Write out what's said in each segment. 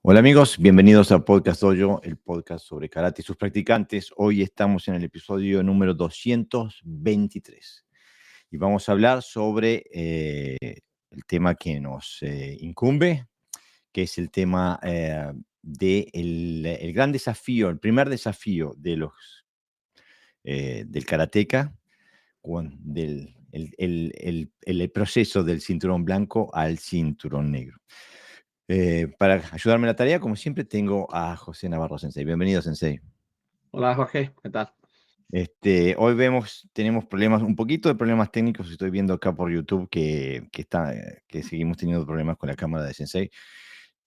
Hola amigos, bienvenidos a Podcast Dojo, el podcast sobre karate y sus practicantes. Hoy estamos en el episodio número 223 y vamos a hablar sobre el tema que nos incumbe, que es el tema del gran desafío, el primer desafío del karateca, el proceso del cinturón blanco al cinturón negro. Para ayudarme en la tarea, como siempre, tengo a José Navarro Sensei. Bienvenido, Sensei. Hola Jorge, ¿qué tal? Hoy tenemos un poquito de problemas técnicos. Estoy viendo acá por YouTube que seguimos teniendo problemas con la cámara de Sensei.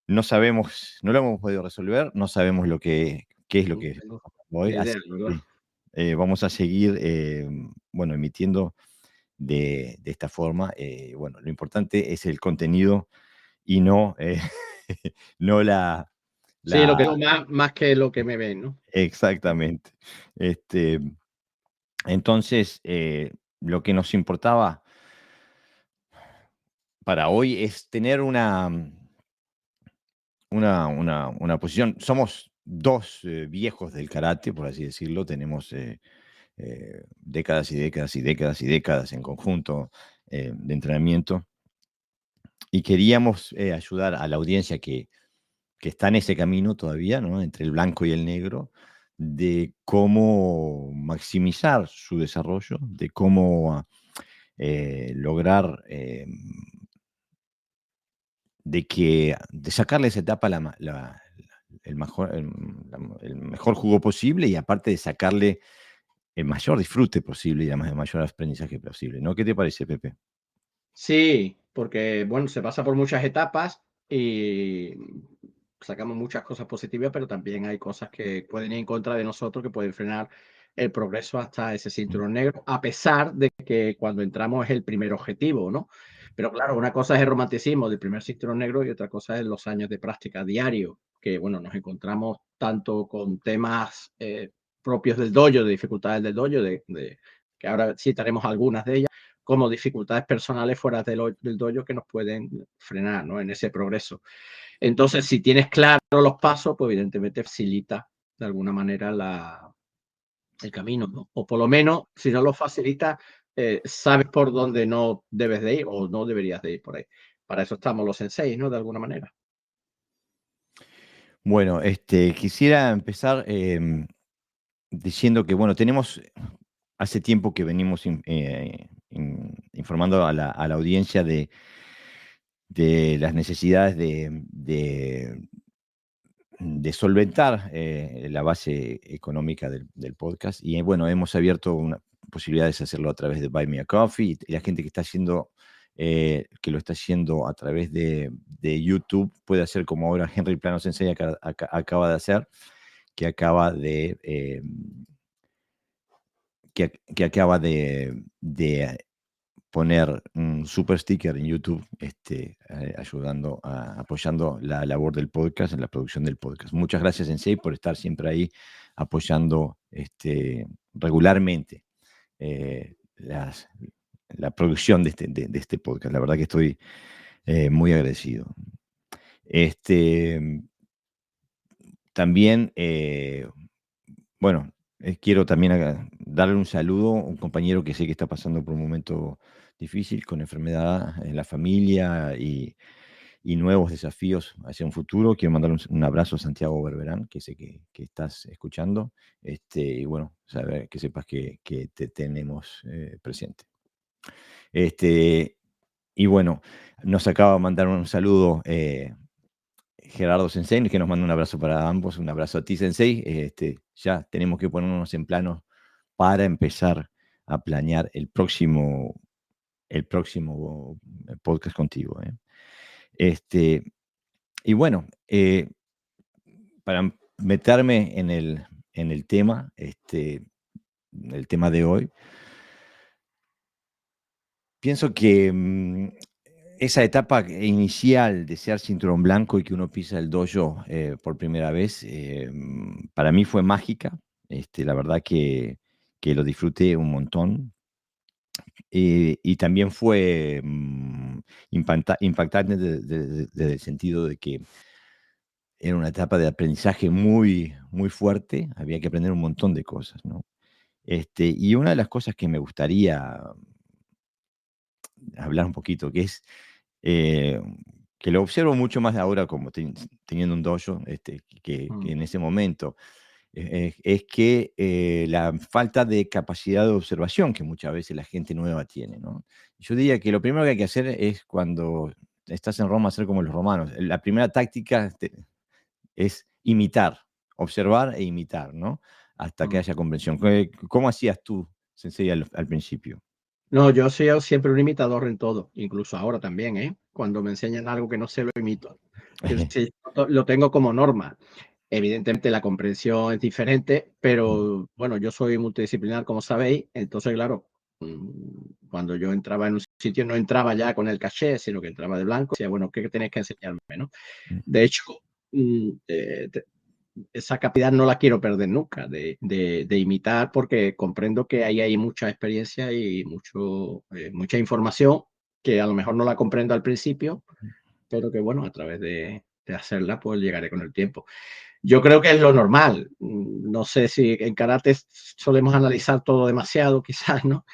No lo hemos podido resolver, no sabemos qué es lo No que tengo hoy, ni así idea, la verdad. que vamos a seguir, emitiendo de esta forma. Bueno, lo importante es el contenido y no, no Sí, lo la que digo más que lo que me ven, ¿no? exactamente. Este, entonces, lo que nos importaba para hoy es tener una posición. Somos dos viejos del karate, por así decirlo. Tenemos décadas y décadas y décadas y décadas en conjunto de entrenamiento. Y queríamos ayudar a la audiencia que está en ese camino todavía, ¿no? Entre el blanco y el negro, de cómo maximizar su desarrollo, de cómo lograr de sacarle esa etapa el mejor jugo posible y aparte de sacarle el mayor disfrute posible y además el mayor aprendizaje posible, ¿no? ¿Qué te parece, Pepe? Sí, porque bueno, se pasa por muchas etapas y sacamos muchas cosas positivas, pero también hay cosas que pueden ir en contra de nosotros, que pueden frenar el progreso hasta ese Mm. cinturón negro, a pesar de que cuando entramos es el primer objetivo, ¿no? Pero claro, una cosa es el romanticismo del primer cinturón negro y otra cosa es los años de práctica diario, que bueno, nos encontramos tanto con temas propios del dojo, de dificultades del dojo, que ahora citaremos algunas de ellas como dificultades personales fuera del dojo que nos pueden frenar, ¿no? En ese progreso. Entonces, si tienes claro los pasos, pues evidentemente facilita de alguna manera el camino, ¿no? O por lo menos, si no lo facilita, sabes por dónde no debes de ir o no deberías de ir por ahí. Para eso estamos los senseis, ¿no? De alguna manera. Bueno, quisiera empezar diciendo que, bueno, tenemos hace tiempo que venimos informando a la audiencia de las necesidades de solventar la base económica del podcast. Y bueno, hemos abierto una posibilidades de hacerlo a través de Buy Me a Coffee y la gente que lo está haciendo a través de YouTube puede hacer como ahora Henry Plano Sensei acaba de hacer, que acaba de que acaba de poner un super sticker en YouTube, apoyando la labor del podcast, en la producción del podcast. Muchas gracias, Sensei, por estar siempre ahí apoyando regularmente eh, las- la producción de este podcast. La verdad que estoy muy agradecido. Este, También, bueno, quiero también darle un saludo a un compañero que sé que está pasando por un momento difícil con enfermedad en la familia y nuevos desafíos hacia un futuro. Quiero mandarle un abrazo a Santiago Berberán, que sé que estás escuchando. Y bueno, que sepas que te tenemos presente. Este, y bueno, nos acaba de mandar un saludo Gerardo Sensei, que nos manda un abrazo para ambos, un abrazo a ti, Sensei. Ya tenemos que ponernos en plano para empezar a planear el próximo podcast contigo. Este, y bueno, para meterme en el tema, el tema de hoy, pienso que esa etapa inicial de ser cinturón blanco y que uno pisa el dojo por primera vez, para mí fue mágica. La verdad que lo disfruté un montón. Y también fue impactante desde el sentido de que era una etapa de aprendizaje muy, muy fuerte, había que aprender un montón de cosas, ¿no? Y una de las cosas que me gustaría hablar un poquito, que es, eh, que lo observo mucho más ahora como teniendo un dojo, que Mm. en ese momento, es que la falta de capacidad de observación que muchas veces la gente nueva tiene, ¿no? Yo diría que lo primero que hay que hacer es cuando estás en Roma, hacer como los romanos. La primera táctica es imitar, observar e imitar, ¿no? Hasta que Mm. haya comprensión. ¿Cómo hacías tú, Sensei, al principio? No, yo soy siempre un imitador en todo, incluso ahora también, ¿eh? Cuando me enseñan algo que no sé, lo imito. Yo sí, lo tengo como norma. Evidentemente la comprensión es diferente, pero bueno, yo soy multidisciplinar, como sabéis, entonces, claro, cuando yo entraba en un sitio, no entraba ya con el caché, sino que entraba de blanco, decía, bueno, ¿qué tenéis que enseñarme, no? De hecho, mm, eh, te- esa capacidad no la quiero perder nunca, de imitar, porque comprendo que ahí hay mucha experiencia y mucha información que a lo mejor no la comprendo al principio, pero que bueno, a través de hacerla, pues llegaré con el tiempo. Yo creo que es lo normal. No sé si en karate solemos analizar todo demasiado, quizás, ¿no?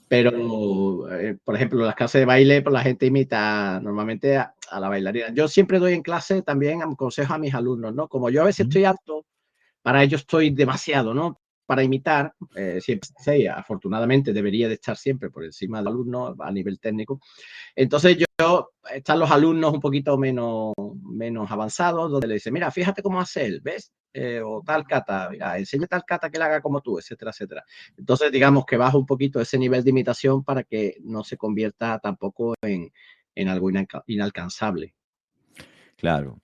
Pero, por ejemplo, en las clases de baile, pues la gente imita normalmente a la bailarina. Yo siempre doy en clase también consejos a mis alumnos, ¿no? Como yo a veces Ujú. estoy apto, para ello estoy demasiado, ¿no? Para imitar, siempre sé, afortunadamente debería de estar siempre por encima del alumno a nivel técnico. Entonces yo, están los alumnos un poquito menos avanzados, donde le dice, mira, fíjate cómo hace él, ¿ves? O tal kata, mira, enseña tal kata que le haga como tú, etcétera, etcétera. Entonces, digamos que baja un poquito ese nivel de imitación para que no se convierta tampoco en algo inalcanzable. Claro.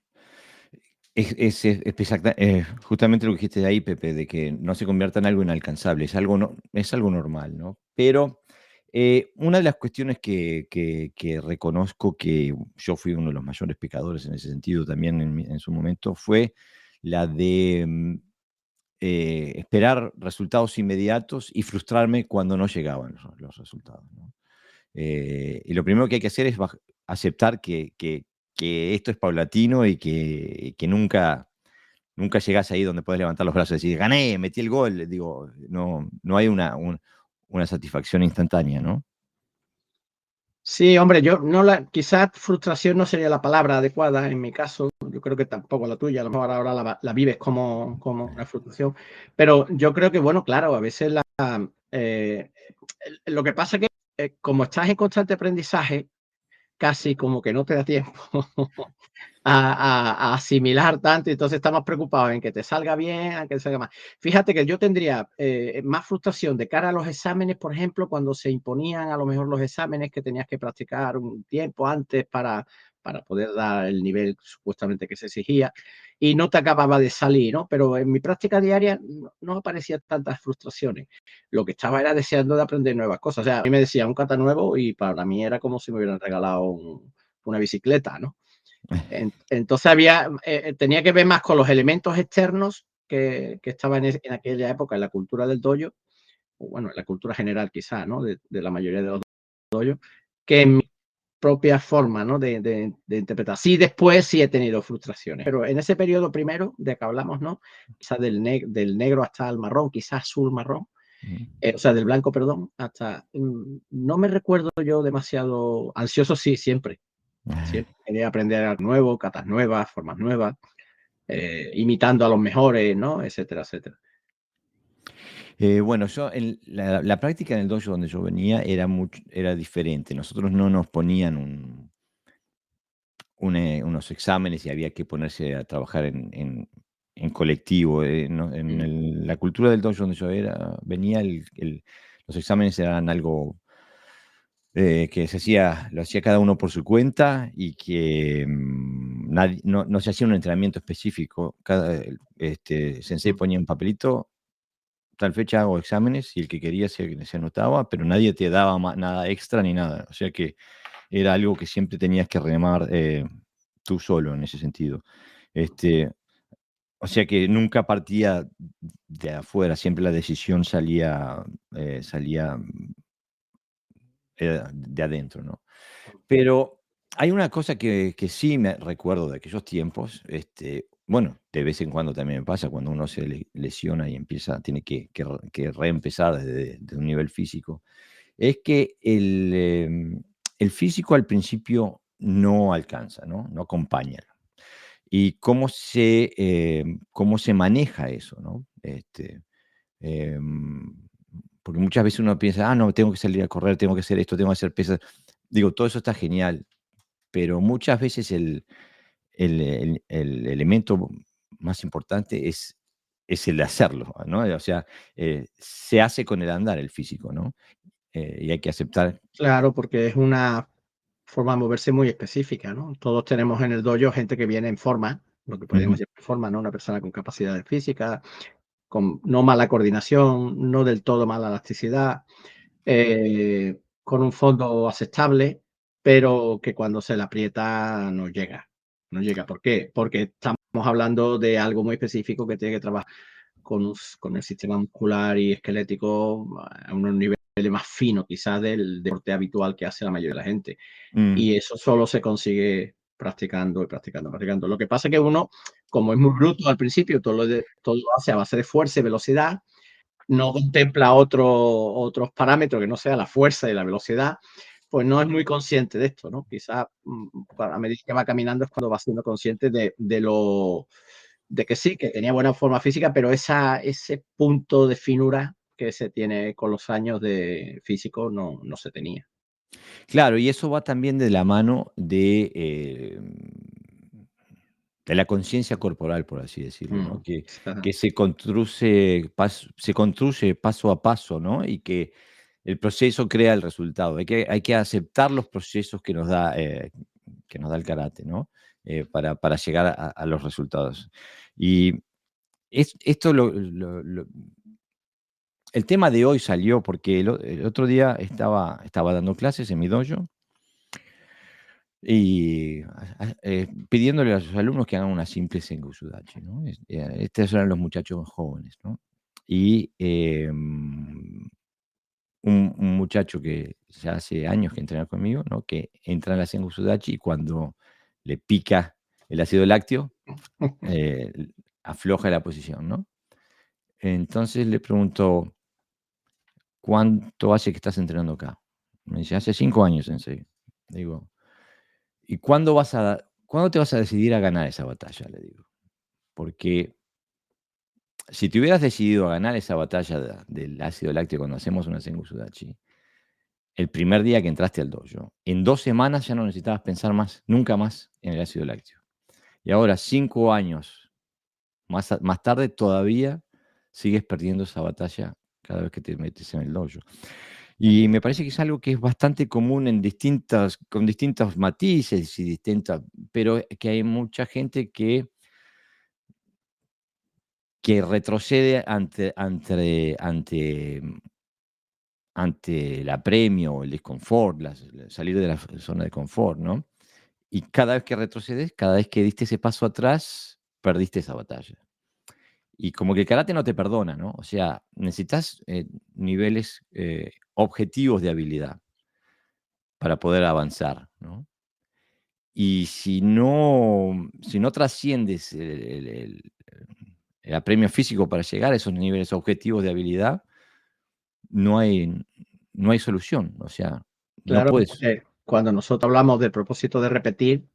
Justamente lo que dijiste de ahí, Pepe, de que no se convierta en algo inalcanzable, es algo normal, ¿no? Pero una de las cuestiones que reconozco que yo fui uno de los mayores pecadores en ese sentido también en su momento fue la de esperar resultados inmediatos y frustrarme cuando no llegaban los resultados, ¿no? Y lo primero que hay que hacer es aceptar que esto es paulatino y que nunca llegás ahí donde puedes levantar los brazos y decir, gané, metí el gol. Digo, no hay una satisfacción instantánea, ¿no? Sí, hombre, yo no quizás frustración no sería la palabra adecuada en mi caso, yo creo que tampoco la tuya, a lo mejor ahora la vives como una frustración, pero yo creo que, bueno, claro, a veces eh, lo que pasa es que como estás en constante aprendizaje, casi como que no te da tiempo a asimilar tanto, y entonces estamos preocupados en que te salga bien, a que te salga mal. Fíjate que yo tendría más frustración de cara a los exámenes, por ejemplo, cuando se imponían a lo mejor los exámenes que tenías que practicar un tiempo antes para poder dar el nivel supuestamente que se exigía y no te acababa de salir, ¿no? Pero en mi práctica diaria no aparecían tantas frustraciones. Lo que estaba era deseando de aprender nuevas cosas. O sea, a mí me decía un kata nuevo y para mí era como si me hubieran regalado una bicicleta, ¿no? Entonces tenía que ver más con los elementos externos que estaban en aquella época en la cultura del dojo, o bueno, en la cultura general quizá, ¿no? De la mayoría de los dojos, que en mi propia forma, ¿no? De interpretar. Sí, después sí he tenido frustraciones, pero en ese periodo primero de que hablamos, ¿no? Quizás del negro hasta el marrón, quizás azul marrón, Ujú. o sea, del blanco, perdón, hasta, no me recuerdo yo demasiado ansioso, sí, siempre. Siempre quería aprender algo nuevo, catas nuevas, formas nuevas, imitando a los mejores, ¿no? Etcétera, etcétera. Bueno, la práctica en el dojo donde yo venía era diferente. Nosotros no nos ponían unos exámenes y había que ponerse a trabajar en colectivo. Mm, La cultura del dojo donde venía, los exámenes eran algo que lo hacía cada uno por su cuenta y que no se hacía un entrenamiento específico. Sensei mm. ponía un papelito, tal fecha hago exámenes y el que quería se anotaba, pero nadie te daba nada extra ni nada. O sea que era algo que siempre tenías que remar tú solo en ese sentido. Este, o sea que nunca partía de afuera, siempre la decisión salía de adentro, ¿no? Pero Hay una cosa que sí me recuerdo de aquellos tiempos, bueno, de vez en cuando también me pasa cuando uno se lesiona y tiene que reempezar desde un nivel físico, es que el físico al principio no alcanza, ¿no? No acompaña. Y cómo se maneja eso, ¿no? Em, Porque muchas veces uno piensa, no, tengo que salir a correr, tengo que hacer esto, tengo que hacer pesas. Digo, todo eso está genial, pero muchas veces el elemento más importante es el hacerlo, ¿no? O sea, se hace con el andar el físico, ¿no? Y hay que aceptar. Claro, porque es una forma de moverse muy específica, ¿no? Todos tenemos en el dojo gente que viene en forma, lo que podríamos Ujú, llamar forma, ¿no? Una persona con capacidades físicas, con no mala coordinación, no del todo mala elasticidad, con un fondo aceptable, pero que cuando se le aprieta no llega. No llega. ¿Por qué? Porque estamos hablando de algo muy específico que tiene que trabajar con el sistema muscular y esquelético a unos niveles más finos quizás del deporte habitual que hace la mayoría de la gente. mm, Y eso solo se consigue practicando y practicando, practicando. Lo que pasa es que uno, como es muy bruto al principio, todo lo hace a base de fuerza y velocidad, no contempla otros parámetros que no sea la fuerza y la velocidad, pues no es muy consciente de esto, ¿no? Quizás a medida que va caminando es cuando va siendo consciente de que sí, que tenía buena forma física, pero ese punto de finura que se tiene con los años de físico no se tenía. claro, y eso va también de la mano de la conciencia corporal, por así decirlo, ¿no? Que se construye paso a paso, ¿no? Y que el proceso crea el resultado. Hay que aceptar los procesos que nos da el karate, ¿no? Para llegar a los resultados. Y esto el tema de hoy salió porque el otro día estaba dando clases en mi dojo y pidiéndole a sus alumnos que hagan una simple Sengosudachi, ¿no? Estos eran los muchachos jóvenes, ¿no? Y un muchacho que ya hace años que entrena conmigo, ¿no? Que entra en la Sengosudachi y cuando le pica el ácido lácteo, eh, afloja la posición, ¿no? Entonces le pregunto, ¿cuánto hace que estás entrenando acá? Me dice, hace 5 años, sensei. Digo, ¿y cuándo te vas a decidir a ganar esa batalla? Le digo. Porque si te hubieras decidido a ganar esa batalla del ácido lácteo cuando hacemos una Sengu Sudachi, el primer día que entraste al dojo, en 2 semanas ya no necesitabas pensar más, nunca más en el ácido lácteo. Y ahora, 5 años más tarde, todavía sigues perdiendo esa batalla cada vez que te metes en el dojo. Y me parece que es algo que es bastante común con distintos matices y pero que hay mucha gente que retrocede ante el apremio o el desconfort, salir de la zona de confort, ¿no? Y cada vez que retrocedes, cada vez que diste ese paso atrás, perdiste esa batalla. Y como que el karate no te perdona, ¿no? O sea, necesitas niveles objetivos de habilidad para poder avanzar, ¿no? Y si no trasciendes el apremio físico para llegar a esos niveles objetivos de habilidad, no hay no hay solución. O sea, no Claro, puedes. porque cuando nosotros hablamos del propósito de repetir,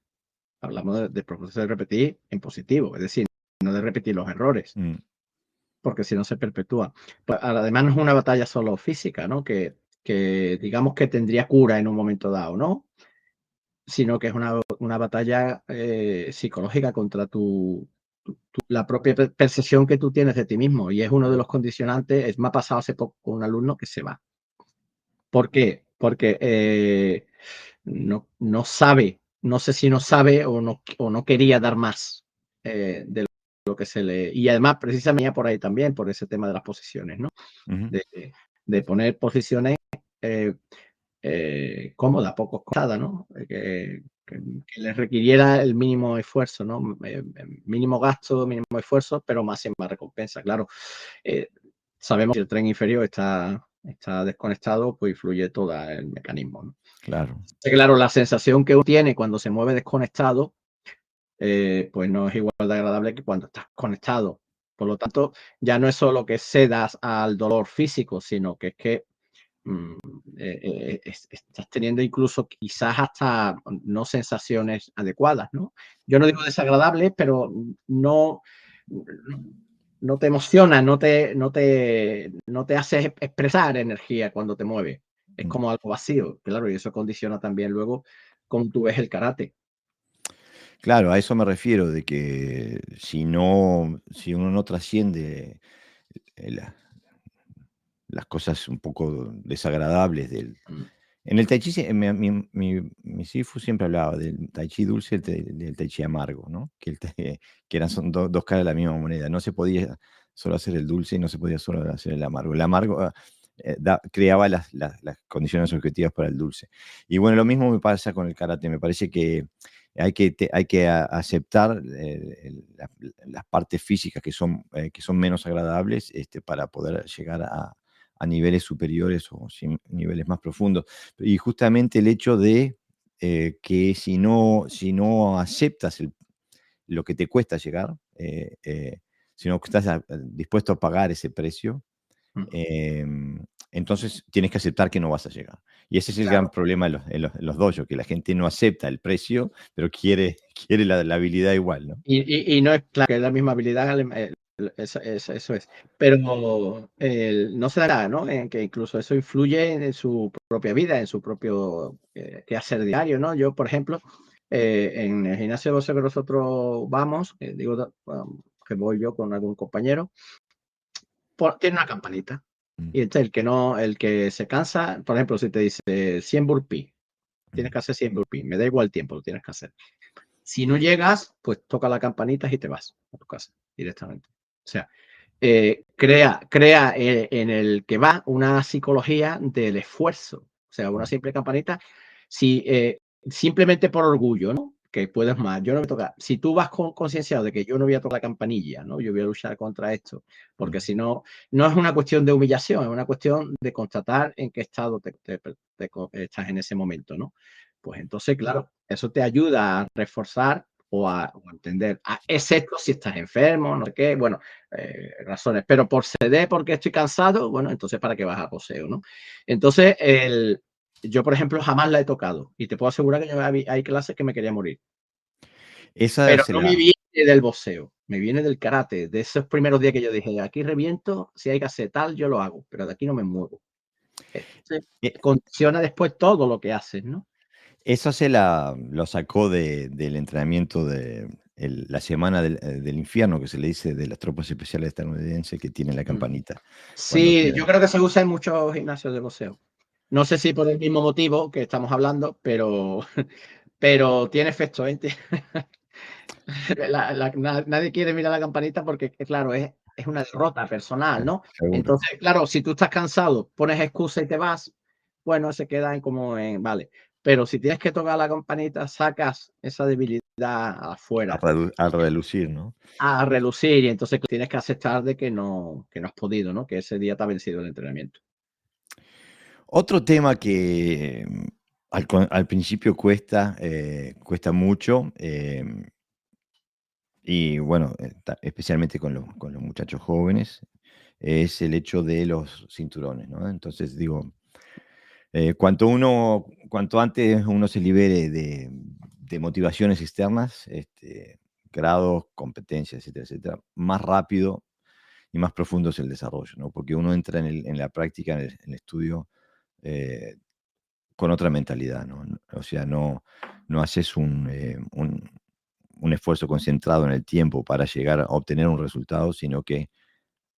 hablamos del propósito de repetir en positivo, es decir, no de repetir los errores, Mm, porque si no se perpetúa. Pues, además, no es una batalla solo física, ¿no? Que digamos que tendría cura en un momento dado, ¿no? Sino que es una batalla psicológica contra la propia percepción que tú tienes de ti mismo. Y es uno de los condicionantes. Me ha pasado hace poco con un alumno que se va. ¿Por qué? Porque no sabe, no sé si no sabe o no quería dar más de lo que se le. Y además, precisamente por ahí también, por ese tema de las posiciones, ¿no? ujú, De, de poner posiciones eh, cómodas, poco costadas, ¿no? Que les requiriera el mínimo esfuerzo, ¿no? Mínimo gasto, mínimo esfuerzo, pero máxima recompensa. Claro, eh, sabemos que el tren inferior está está desconectado, pues influye todo el mecanismo, ¿no? claro. Claro, la sensación que uno tiene cuando se mueve desconectado, pues no es igual de agradable que cuando estás conectado. Por lo tanto, ya no es solo que cedas al dolor físico, sino que es que mm, estás teniendo incluso quizás hasta no sensaciones adecuadas, ¿no? Yo no digo desagradables, pero no te emociona, no te hace expresar energía cuando te mueves. Es Mm. como algo vacío, claro, y eso condiciona también luego cómo tú ves el karate. Claro, a eso me refiero, de que si uno no trasciende, la las cosas un poco desagradables del Mm, en el tai chi mi sifu siempre hablaba del tai chi dulce, del tai chi amargo, ¿no? Que eran son 2 caras de la misma moneda. No se podía solo hacer el dulce y no se podía solo hacer el amargo. El amargo, creaba las condiciones objetivas para el dulce. Y bueno, lo mismo me pasa con el karate. Me parece que hay que aceptar, las partes físicas que son menos agradables, para poder llegar a niveles superiores o niveles más profundos. Y justamente el hecho de, que si no aceptas lo que te cuesta llegar, si no estás dispuesto a pagar ese precio, mm, entonces tienes que aceptar que no vas a llegar. Y ese es el gran claro. problema en los dojos, que la gente no acepta el precio, pero quiere, quiere la habilidad igual, ¿no? Y no es claro que es la misma habilidad, eso es. Pero no se dará, ¿no? En que incluso eso influye en su propia vida, en su propio quehacer diario, ¿no? Yo, por ejemplo, en el gimnasio de boxeo que nosotros vamos, que voy yo con algún compañero, tiene una campanita. Mm, Y entonces el que se cansa, por ejemplo, si te dice 100 burpees, tienes mm. que hacer 100 burpees, me da igual el tiempo, lo tienes que hacer. Si no llegas, pues toca la campanita y te vas a tu casa directamente. O sea, crea en el que va una psicología del esfuerzo. O sea, una Mm, simple campanita, si, simplemente por orgullo, ¿no? Que puedes más. Yo no me toca. Si tú vas concienciado de que yo no voy a tocar la campanilla, ¿no? Yo voy a luchar contra esto, porque mm. si no, no es una cuestión de humillación, es una cuestión de constatar en qué estado estás en ese momento, ¿no? Pues entonces, claro, eso te ayuda a reforzar o a entender, excepto si estás enfermo, no sé qué, bueno, razones, pero por CD, porque estoy cansado, bueno, entonces para qué vas a poseo, ¿no? Entonces, yo, por ejemplo, jamás la he tocado y te puedo asegurar que hay clases que me quería morir, Esa pero se no me la viene del boxeo, me viene del karate, de esos primeros días que yo dije, aquí reviento, si hay que hacer tal, yo lo hago, pero de aquí no me muevo. Entonces, e condiciona después todo lo que haces, ¿no? Eso lo sacó del entrenamiento de la semana del infierno, que se le dice, de las tropas especiales estadounidenses que tienen la Mm. campanita. Cuando Sí, quedan yo creo que se usa en muchos gimnasios de boxeo. No sé si por el mismo motivo que estamos hablando, pero, pero tiene efecto, ¿eh? Nadie quiere mirar la campanita porque, claro, es una derrota personal, ¿no? seguro. Entonces, claro, si tú estás cansado, pones excusa y te vas, bueno, se queda en como en, vale. Pero si tienes que tocar la campanita, sacas esa debilidad afuera A relucir, ¿no? a relucir y entonces tienes que aceptar de que no has podido, ¿no? Que ese día te ha vencido el entrenamiento. Otro tema que, al principio cuesta mucho, y bueno, especialmente con los muchachos jóvenes, es el hecho de los cinturones, ¿no? Entonces, digo, cuanto antes uno se libere de motivaciones externas, grados, competencias, etcétera, etcétera, más rápido y más profundo es el desarrollo, ¿no? Porque uno entra en la práctica, en el estudio, eh, con otra mentalidad, ¿no? O sea, no haces un esfuerzo concentrado en el tiempo para llegar a obtener un resultado, sino que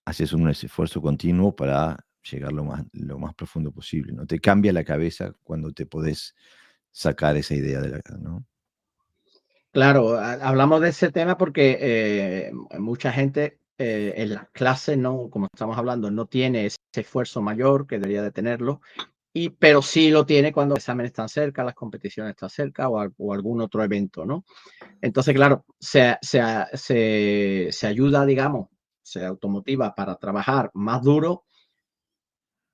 haces un esfuerzo continuo para llegar lo más profundo posible, ¿no? Te cambia la cabeza cuando te podés sacar esa idea de la, ¿no? Claro, hablamos de ese tema porque mucha gente en las clases, no, como estamos hablando, no tiene ese esfuerzo mayor que debería de tenerlo, pero sí lo tiene cuando los exámenes están cerca, las competiciones están cerca o algún otro evento, ¿no? Entonces, claro, se ayuda, digamos, se automotiva para trabajar más duro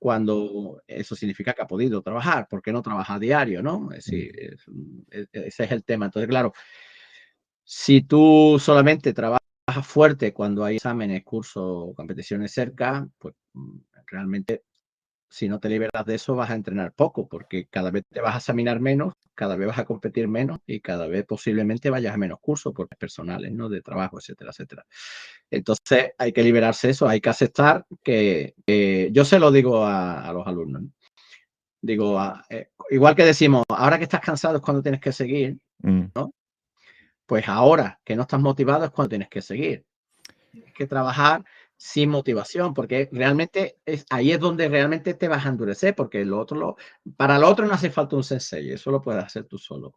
cuando eso significa que ha podido trabajar. ¿Por qué no trabaja a diario, no? Es mm, decir, ese es el tema. Entonces, claro, si tú solamente trabajas fuerte cuando hay exámenes, cursos o competiciones cerca, pues realmente si no te liberas de eso vas a entrenar poco, porque cada vez te vas a examinar menos, cada vez vas a competir menos y cada vez posiblemente vayas a menos cursos, porque personales, ¿no? De trabajo, etcétera, etcétera. Entonces hay que liberarse de eso, hay que aceptar que yo se lo digo a los alumnos, ¿no? Digo, igual que decimos, ahora que estás cansado es cuando tienes que seguir, mm. ¿no? Pues ahora que no estás motivado es cuando tienes que seguir. Tienes que trabajar sin motivación, porque realmente ahí es donde realmente te vas a endurecer, porque para lo otro no hace falta un sensei, eso lo puedes hacer tú solo.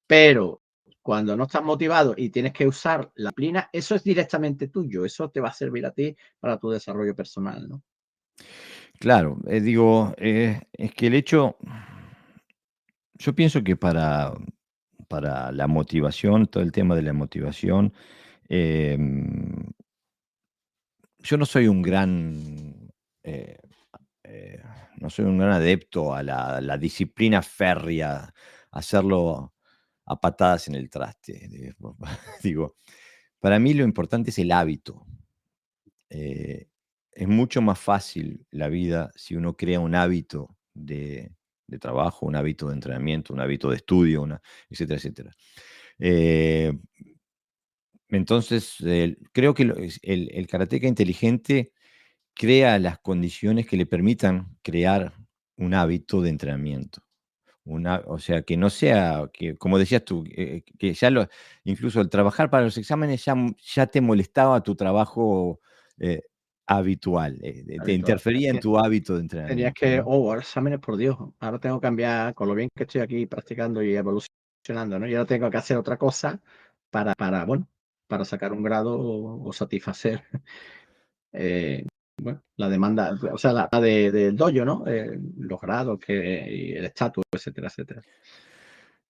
Pero cuando no estás motivado y tienes que usar la disciplina, eso es directamente tuyo, eso te va a servir a ti para tu desarrollo personal, ¿no? Claro, digo, es que el hecho yo pienso que para la motivación, todo el tema de la motivación, em, yo eh, eh, no soy un gran adepto a la disciplina férrea, hacerlo a patadas en el traste. Digo, para mí lo importante es el hábito. Eh, es mucho más fácil la vida si uno crea un hábito de trabajo, un hábito de entrenamiento, un hábito de estudio, etcétera, etcétera. Eh, entonces, creo que el karateca inteligente crea las condiciones que le permitan crear un hábito de entrenamiento. O sea, que no sea, que como decías tú, que ya incluso el trabajar para los exámenes ya te molestaba tu trabajo eh, habitual, te Habitual. interfería en tu hábito de Tenías entrenamiento, que, ¿no? ahora exámenes, por Dios, ahora tengo que cambiar, con lo bien que estoy aquí practicando y evolucionando, ¿no? Y ahora tengo que hacer otra cosa bueno, para sacar un grado o satisfacer, eh, bueno, la demanda, o sea, del dojo, ¿no? Los grados y el estatus, etcétera, etcétera.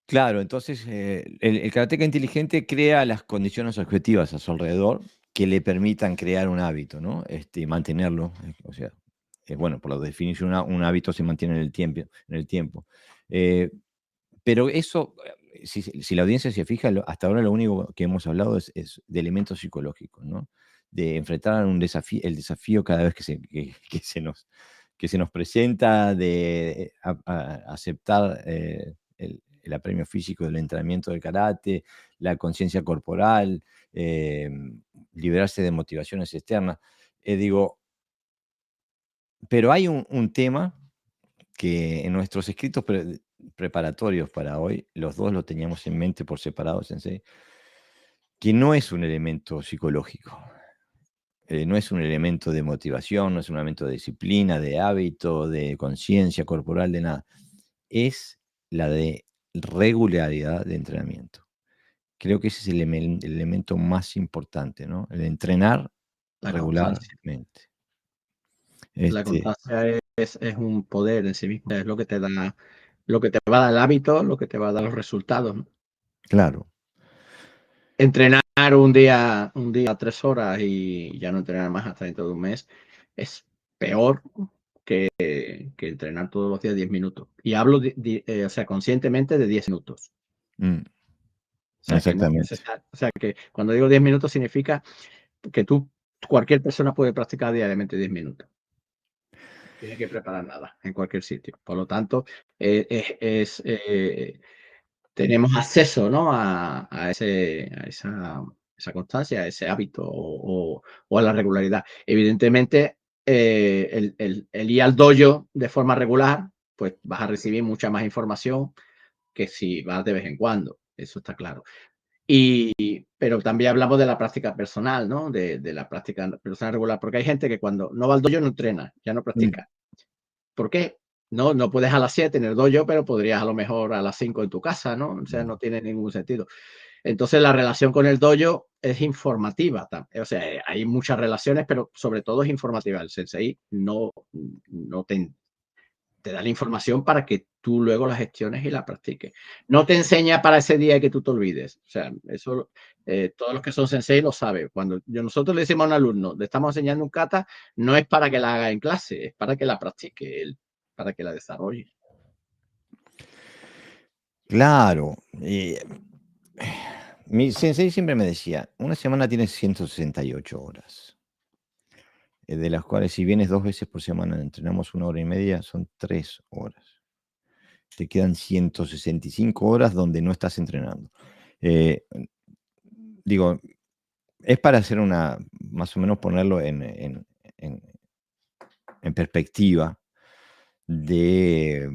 Claro, entonces el karateca inteligente crea las condiciones objetivas a su alrededor que le permitan crear un hábito, ¿no? Y mantenerlo. O sea, bueno, por la definición, un hábito se mantiene en el tiempo. En el tiempo. Eh, pero eso, si la audiencia se fija, hasta ahora lo único que hemos hablado es de elementos psicológicos, ¿no? De enfrentar el desafío cada vez que se nos presenta, de aceptar el apremio físico del entrenamiento del karate, la conciencia corporal, liberarse de motivaciones externas. Digo, pero hay un tema que en nuestros escritos preparatorios para hoy, los dos lo teníamos en mente por separado, Sensei, que no es un elemento psicológico, no es un elemento de motivación, no es un elemento de disciplina, de hábito, de conciencia corporal, de nada. Es la de regularidad de entrenamiento. Creo que ese es el elemento más importante, ¿no? El entrenar La constancia. regularmente. La Este, constancia es un poder en sí mismo, es lo que te da, lo que te va a dar el hábito, lo que te va a dar los resultados, ¿no? claro. Entrenar un día 3 horas y ya no entrenar más hasta dentro de un mes es peor que entrenar todos los días 10 minutos. Y hablo, o sea, conscientemente de 10 minutos. Mm, O sea, que no es exactamente. necesario, o sea, que cuando digo 10 minutos significa que cualquier persona puede practicar diariamente 10 minutos. No tiene que preparar nada en cualquier sitio. Por lo tanto, tenemos acceso, ¿no? A esa constancia, a ese hábito o a la regularidad. Evidentemente, el ir al dojo de forma regular, pues vas a recibir mucha más información que si vas de vez en cuando, eso está claro. Pero también hablamos de la práctica personal, ¿no? De la práctica personal regular, porque hay gente que cuando no va al dojo no entrena, ya no Mm, practica. ¿Por qué? No puedes a las 7 en el dojo, pero podrías a lo mejor a las 5 en tu casa, ¿no? O sea, mm. no tiene ningún sentido. Entonces, la relación con el dojo es informativa. O sea, hay muchas relaciones, pero sobre todo es informativa. El sensei no te te da la información para que tú luego la gestiones y la practiques. No te enseña para ese día que tú te olvides. O sea, eso todos los que son sensei lo saben. Cuando nosotros le decimos a un alumno, le estamos enseñando un kata, no es para que la haga en clase, es para que la practique él, para que la desarrolle. Claro. Mi sensei siempre me decía, una semana tiene 168 horas, de las cuales si vienes 2 veces por semana, entrenamos 1 hora y media, son 3 horas. Te quedan 165 horas donde no estás entrenando. Eh, digo, es para hacer más o menos ponerlo en en perspectiva de,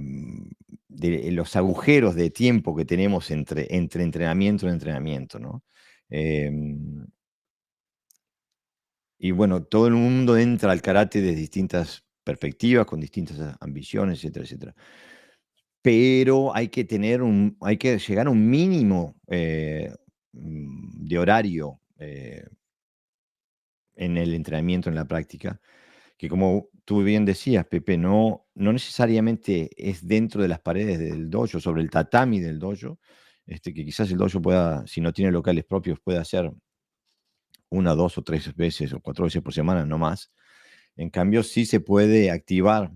de los agujeros de tiempo que tenemos entre entrenamiento y entrenamiento, ¿no? Em, y bueno, todo el mundo entra al karate de distintas perspectivas, con distintas ambiciones, etcétera, etcétera. Pero hay que llegar a un mínimo de horario en el entrenamiento, en la práctica, que como tú bien decías, Pepe, no necesariamente es dentro de las paredes del dojo, sobre el tatami del dojo, que quizás el dojo pueda, si no tiene locales propios, puede hacer 1, 2 o 3 veces o 4 veces por semana, no más. En cambio, sí se puede activar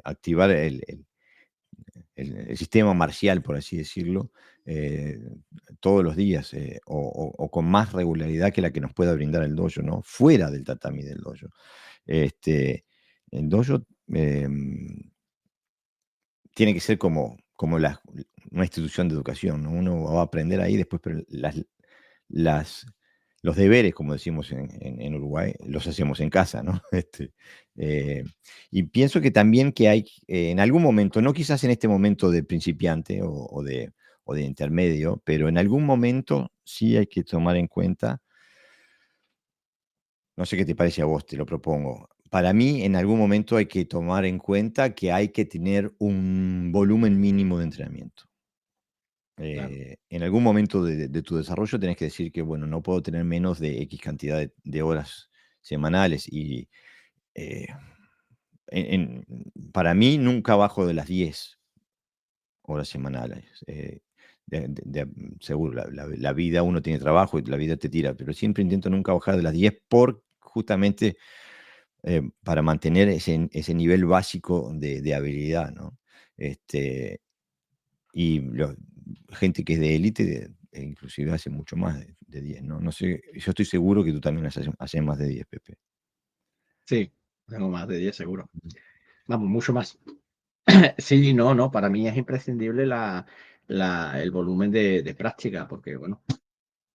activar el sistema marcial, por así decirlo, eh, todos los días, o con más regularidad que la que nos pueda brindar el dojo, ¿no? Fuera del tatami del dojo. Este, el dojo tiene que ser como una institución de educación, ¿no? Uno va a aprender ahí después, pero las, los deberes, como decimos en Uruguay, los hacemos en casa, ¿no? Eh, y pienso que también que hay, en algún momento, no quizás en este momento de principiante o de intermedio, pero en algún momento sí hay que tomar en cuenta, no sé qué te parece a vos, te lo propongo. Para mí, en algún momento hay que tomar en cuenta que hay que tener un volumen mínimo de entrenamiento. Claro, En algún momento de tu desarrollo tenés que decir que, bueno, no puedo tener menos de X cantidad de horas semanales y eh, para mí nunca bajo de las 10 horas semanales. Seguro, la vida, uno tiene trabajo y la vida te tira, pero siempre intento nunca bajar de las 10 por justamente para mantener ese nivel básico de habilidad, ¿no? Este, y gente que es de élite, inclusive hace mucho más de 10, ¿no? No sé, yo estoy seguro que tú también haces más de 10, Pepe. sí, tengo más de 10 seguro. Vamos, mucho más. Sí, no, no, para mí es imprescindible el volumen de práctica, porque bueno,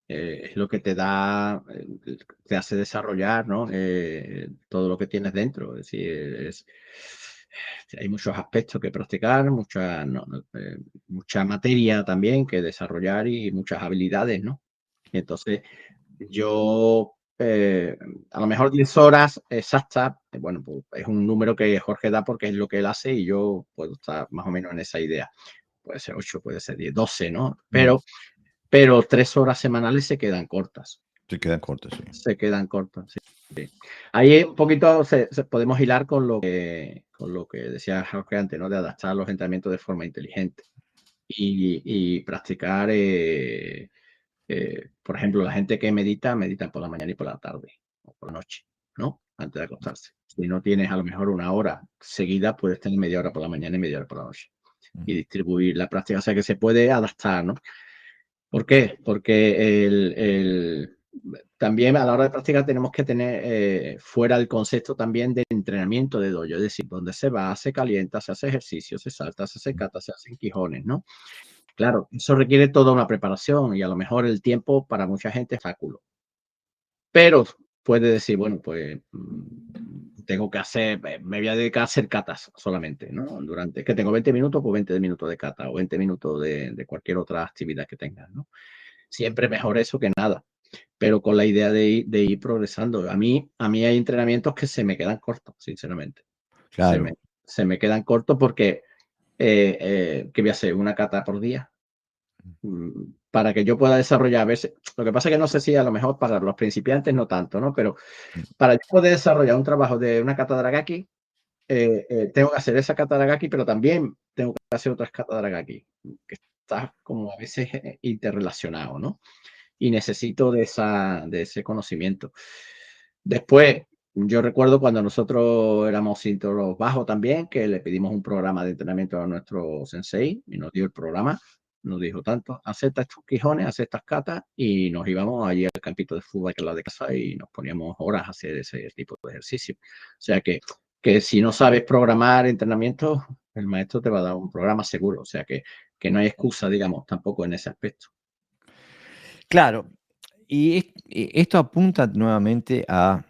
es lo que te da, te hace desarrollar, ¿no? Todo lo que tienes dentro. Es decir, hay muchos aspectos que practicar, mucha materia también que desarrollar y muchas habilidades, ¿no? Y entonces, yo, a lo mejor 10 horas exactas, bueno, pues es un número que Jorge da porque es lo que él hace y yo puedo estar más o menos en esa idea. Puede ser 8, puede ser 10, 12, ¿no? Mm, Pero 3 horas semanales se quedan cortas. se quedan cortos, sí. Se quedan cortas, sí. Ahí un poquito podemos hilar con lo que decía Jorge antes, ¿no? De adaptar los entrenamientos de forma inteligente y practicar, por ejemplo, la gente que medita por la mañana y por la tarde o por la noche, ¿no? Antes de acostarse. Si no tienes a lo mejor una hora seguida, puedes tener media hora por la mañana y media hora por la noche y Ujú. distribuir la práctica. O sea que se puede adaptar, ¿no? ¿Por qué? Porque también a la hora de practicar tenemos que tener fuera el concepto también de entrenamiento de dojo, es decir, donde se va, se calienta, se hace ejercicio, se salta, se hace kata, se hacen quijones, ¿no? Claro, eso requiere toda una preparación y a lo mejor el tiempo para mucha gente es obstáculo. Pero puede decir, bueno, pues tengo que hacer, me voy a dedicar a hacer catas solamente, ¿no? Durante, que tengo 20 minutos, pues 20 minutos de cata o 20 minutos de cualquier otra actividad que tengas, ¿no? Siempre mejor eso que nada, pero con la idea de ir progresando. A mí hay entrenamientos que se me quedan cortos, sinceramente. Se me, Claro. se me quedan cortos porque, ¿qué voy a hacer? ¿Una cata por día? Para que yo pueda desarrollar, a veces, lo que pasa es que no sé si a lo mejor para los principiantes no tanto, ¿no? Pero Mm, para yo poder desarrollar un trabajo de una cata Dragaki, tengo que hacer esa kata Dragaki, pero también tengo que hacer otras kata Dragaki, que está como a veces interrelacionado, ¿no? Y necesito de ese conocimiento. Después, yo recuerdo cuando nosotros éramos cinturos bajos también, que le pedimos un programa de entrenamiento a nuestro sensei y nos dio el programa. Nos dijo tanto, acepta estos quijones, acepta estas catas y nos íbamos allí al campito de fútbol que es la de casa y nos poníamos horas a hacer ese tipo de ejercicio. O sea que si no sabes programar entrenamientos, el maestro te va a dar un programa seguro. O sea que no hay excusa, digamos, tampoco en ese aspecto. Claro, y esto apunta nuevamente a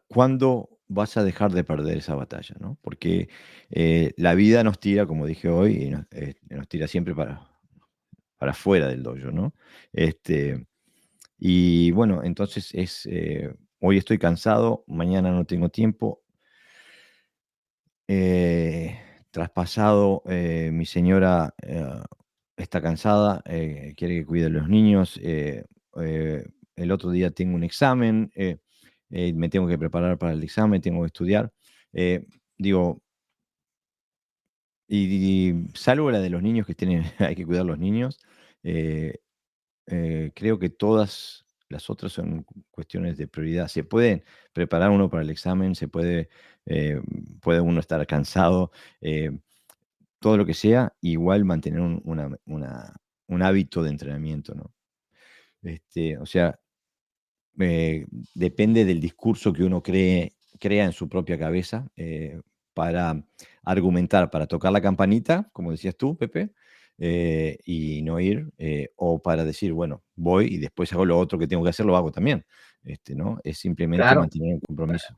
cuándo vas a dejar de perder esa batalla, ¿no? Porque, la vida nos tira, como dije hoy, y nos tira siempre para afuera del dojo, ¿no? Este, y bueno, entonces hoy estoy cansado, mañana no tengo tiempo, eh, traspasado, mi señora, está cansada, quiere que cuide a los niños, eh, el otro día tengo un examen, me tengo que preparar para el examen, tengo que estudiar. Eh, digo, salvo la de los niños que tienen, hay que cuidar a los niños, eh, creo que todas las otras son cuestiones de prioridad. Se puede preparar uno para el examen, eh, puede uno estar cansado, eh, todo lo que sea, igual mantener un hábito de entrenamiento, ¿no? O sea, eh, depende del discurso que uno crea en su propia cabeza, para argumentar, para tocar la campanita, como decías tú, Pepe, y no ir, o para decir, bueno, voy y después hago lo otro que tengo que hacer, lo hago también, ¿no? Es simplemente Claro, mantener un compromiso.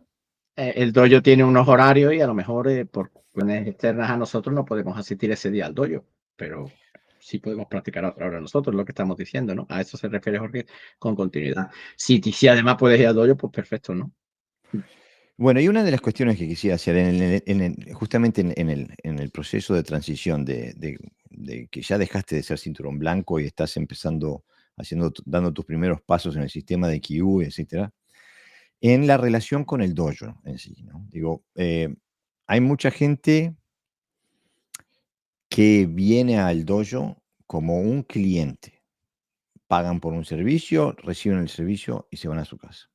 el dojo tiene unos horarios y a lo mejor por cuestiones externas a nosotros no podemos asistir ese día al dojo, pero sí podemos practicar a otra hora nosotros, lo que estamos diciendo, ¿no? A eso se refiere Jorge con continuidad. Si además puedes ir al dojo, pues perfecto, ¿no? Bueno, y una de las cuestiones que quisiera hacer justamente en el proceso de transición de que ya dejaste de ser cinturón blanco y estás empezando dando tus primeros pasos en el sistema de Kyu, etcétera, en la relación con el dojo en sí, ¿no? Digo, hay mucha gente que viene al dojo como un cliente. Pagan por un servicio, reciben el servicio y se van a su casa.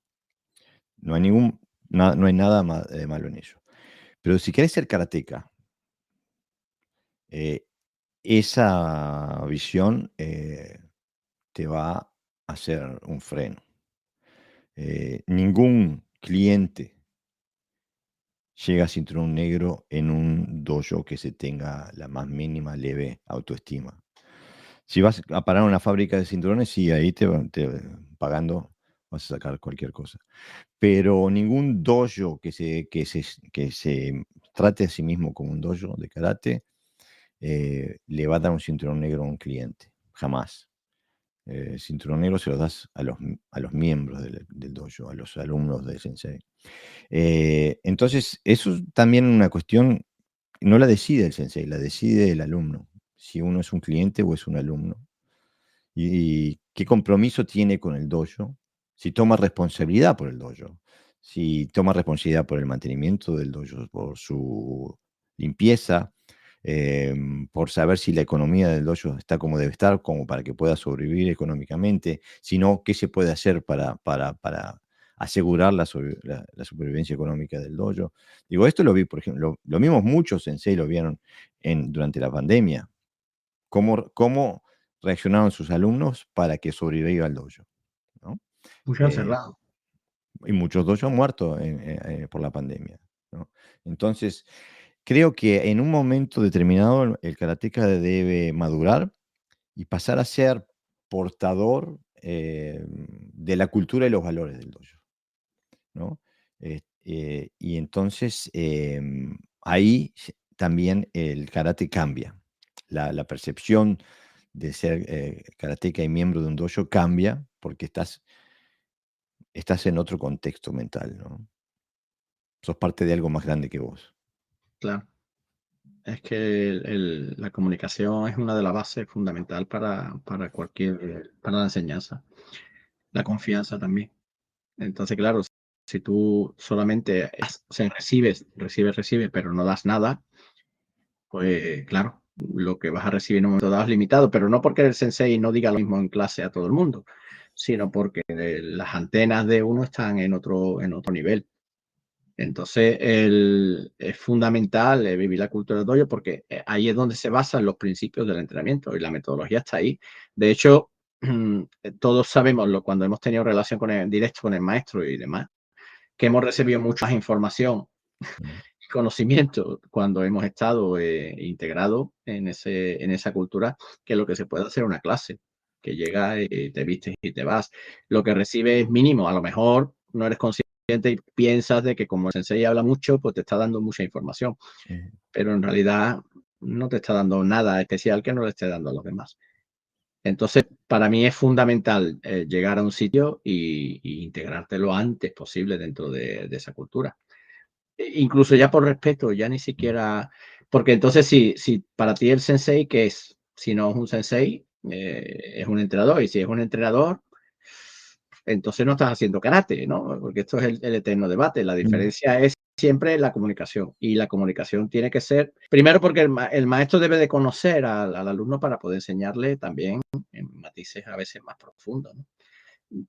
No hay no hay nada malo en ello. Pero si querés ser karateca, eh, esa visión, te va a hacer un freno. Ningún cliente llega a cinturón negro en un dojo que se tenga la más mínima leve autoestima. Si vas a parar a una fábrica de cinturones, sí, ahí pagando vas a sacar cualquier cosa. Pero ningún dojo que se trate a sí mismo como un dojo de karate, le va a dar un cinturón negro a un cliente, jamás. Cinturón negro se lo das a los miembros del dojo, a los alumnos del sensei. Entonces, eso es también una cuestión, no la decide el sensei, la decide el alumno, si uno es un cliente o es un alumno. Y qué compromiso tiene con el dojo, si toma responsabilidad por el dojo, si toma responsabilidad por el mantenimiento del dojo, por su limpieza, por saber si la economía del dojo está como debe estar, como para que pueda sobrevivir económicamente, sino qué se puede hacer para asegurar la supervivencia económica del dojo. Digo, esto lo vi, por ejemplo, lo vimos muchos sensei, lo vieron durante la pandemia. ¿Cómo reaccionaron sus alumnos para que sobreviva el dojo, ¿no? Mucho Eh, encerrado. y muchos dojos han muerto por la pandemia, ¿no? Entonces, creo que en un momento determinado el karateca debe madurar y pasar a ser portador, de la cultura y los valores del dojo, ¿no? Y entonces, ahí también el karate cambia. La percepción de ser, karateca y miembro de un dojo cambia porque estás en otro contexto mental, ¿no? Sos parte de algo más grande que vos. Claro. Es que la comunicación es una de las bases fundamental para la enseñanza. La confianza también. Entonces, claro, si tú solamente o sea, recibes, pero no das nada, pues claro, lo que vas a recibir en un momento dado es limitado, pero no porque el sensei no diga lo mismo en clase a todo el mundo, sino porque las antenas de uno están en otro nivel. Entonces, es fundamental vivir la cultura del dojo porque ahí es donde se basan los principios del entrenamiento y la metodología está ahí. De hecho, todos sabemos cuando hemos tenido relación directo con el maestro y demás, que hemos recibido mucha más información Mm, y conocimiento cuando hemos estado integrados en esa cultura que lo que se puede hacer en una clase, que llega y te vistes y te vas. Lo que recibes es mínimo, a lo mejor no eres consciente y piensas de que como el sensei habla mucho, pues te está dando mucha información, mm, pero en realidad no te está dando nada especial que no le esté dando a los demás. Entonces, para mí es fundamental llegar a un sitio y integrarte lo antes posible dentro de esa cultura. Incluso ya por respeto, ya ni mm, siquiera, porque entonces si para ti el sensei, ¿qué es? Si no es un sensei, es un entrenador, y si es un entrenador, entonces no estás haciendo karate, ¿no? Porque esto es el eterno debate. La mm, diferencia es siempre la comunicación, y la comunicación tiene que ser, primero porque el maestro debe de conocer al alumno para poder enseñarle también en matices a veces más profundos, ¿no?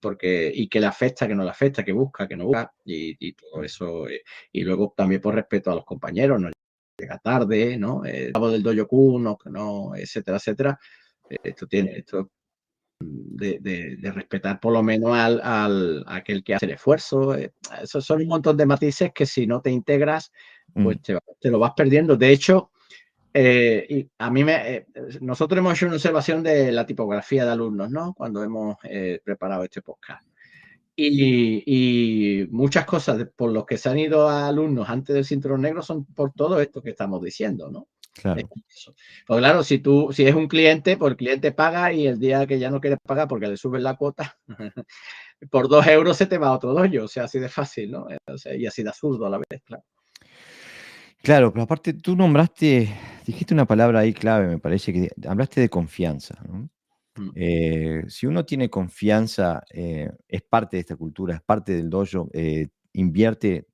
Porque, y que le afecta, que no le afecta, que busca, que no busca, y todo mm, eso. Y luego también por respeto a los compañeros, no llega tarde, ¿no? Cabo del dojo kun, no, que no, etcétera, etcétera. Esto de respetar por lo menos a aquel que hace el esfuerzo. Esos son un montón de matices que si no te integras, mm, pues te lo vas perdiendo. De hecho, y a mí nosotros hemos hecho una observación de la tipografía de alumnos, ¿no? Cuando hemos preparado este podcast. Y muchas cosas por los que se han ido a alumnos antes del cinturón negro son por todo esto que estamos diciendo, ¿no? Es claro. curioso. Pues claro, si es un cliente, pues el cliente paga, y el día que ya no quiere pagar porque le suben la cuota, por 2 euros se te va a otro dojo, o sea, así de fácil, ¿no? O sea, y así de absurdo a la vez, claro. Claro, pero aparte tú dijiste una palabra ahí clave, me parece que hablaste de confianza, ¿no? Mm, Si uno tiene confianza, es parte de esta cultura, es parte del dojo, invierte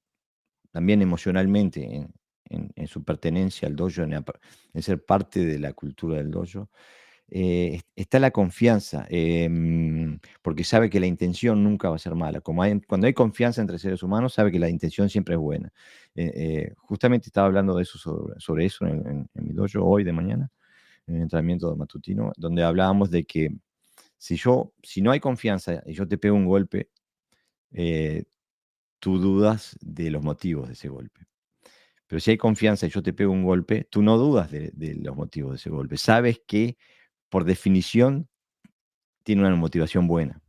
también emocionalmente en su pertenencia al dojo, en ser parte de la cultura del dojo. Está la confianza, porque sabe que la intención nunca va a ser mala. Cuando hay confianza entre seres humanos, sabe que la intención siempre es buena. Justamente estaba hablando de eso, sobre eso en mi dojo hoy de mañana, en el entrenamiento matutino, donde hablábamos de que si no hay confianza y yo te pego un golpe, eh, tú dudas de los motivos de ese golpe. Pero si hay confianza y yo te pego un golpe, tú no dudas de los motivos de ese golpe. Sabes que, por definición, tiene una motivación buena.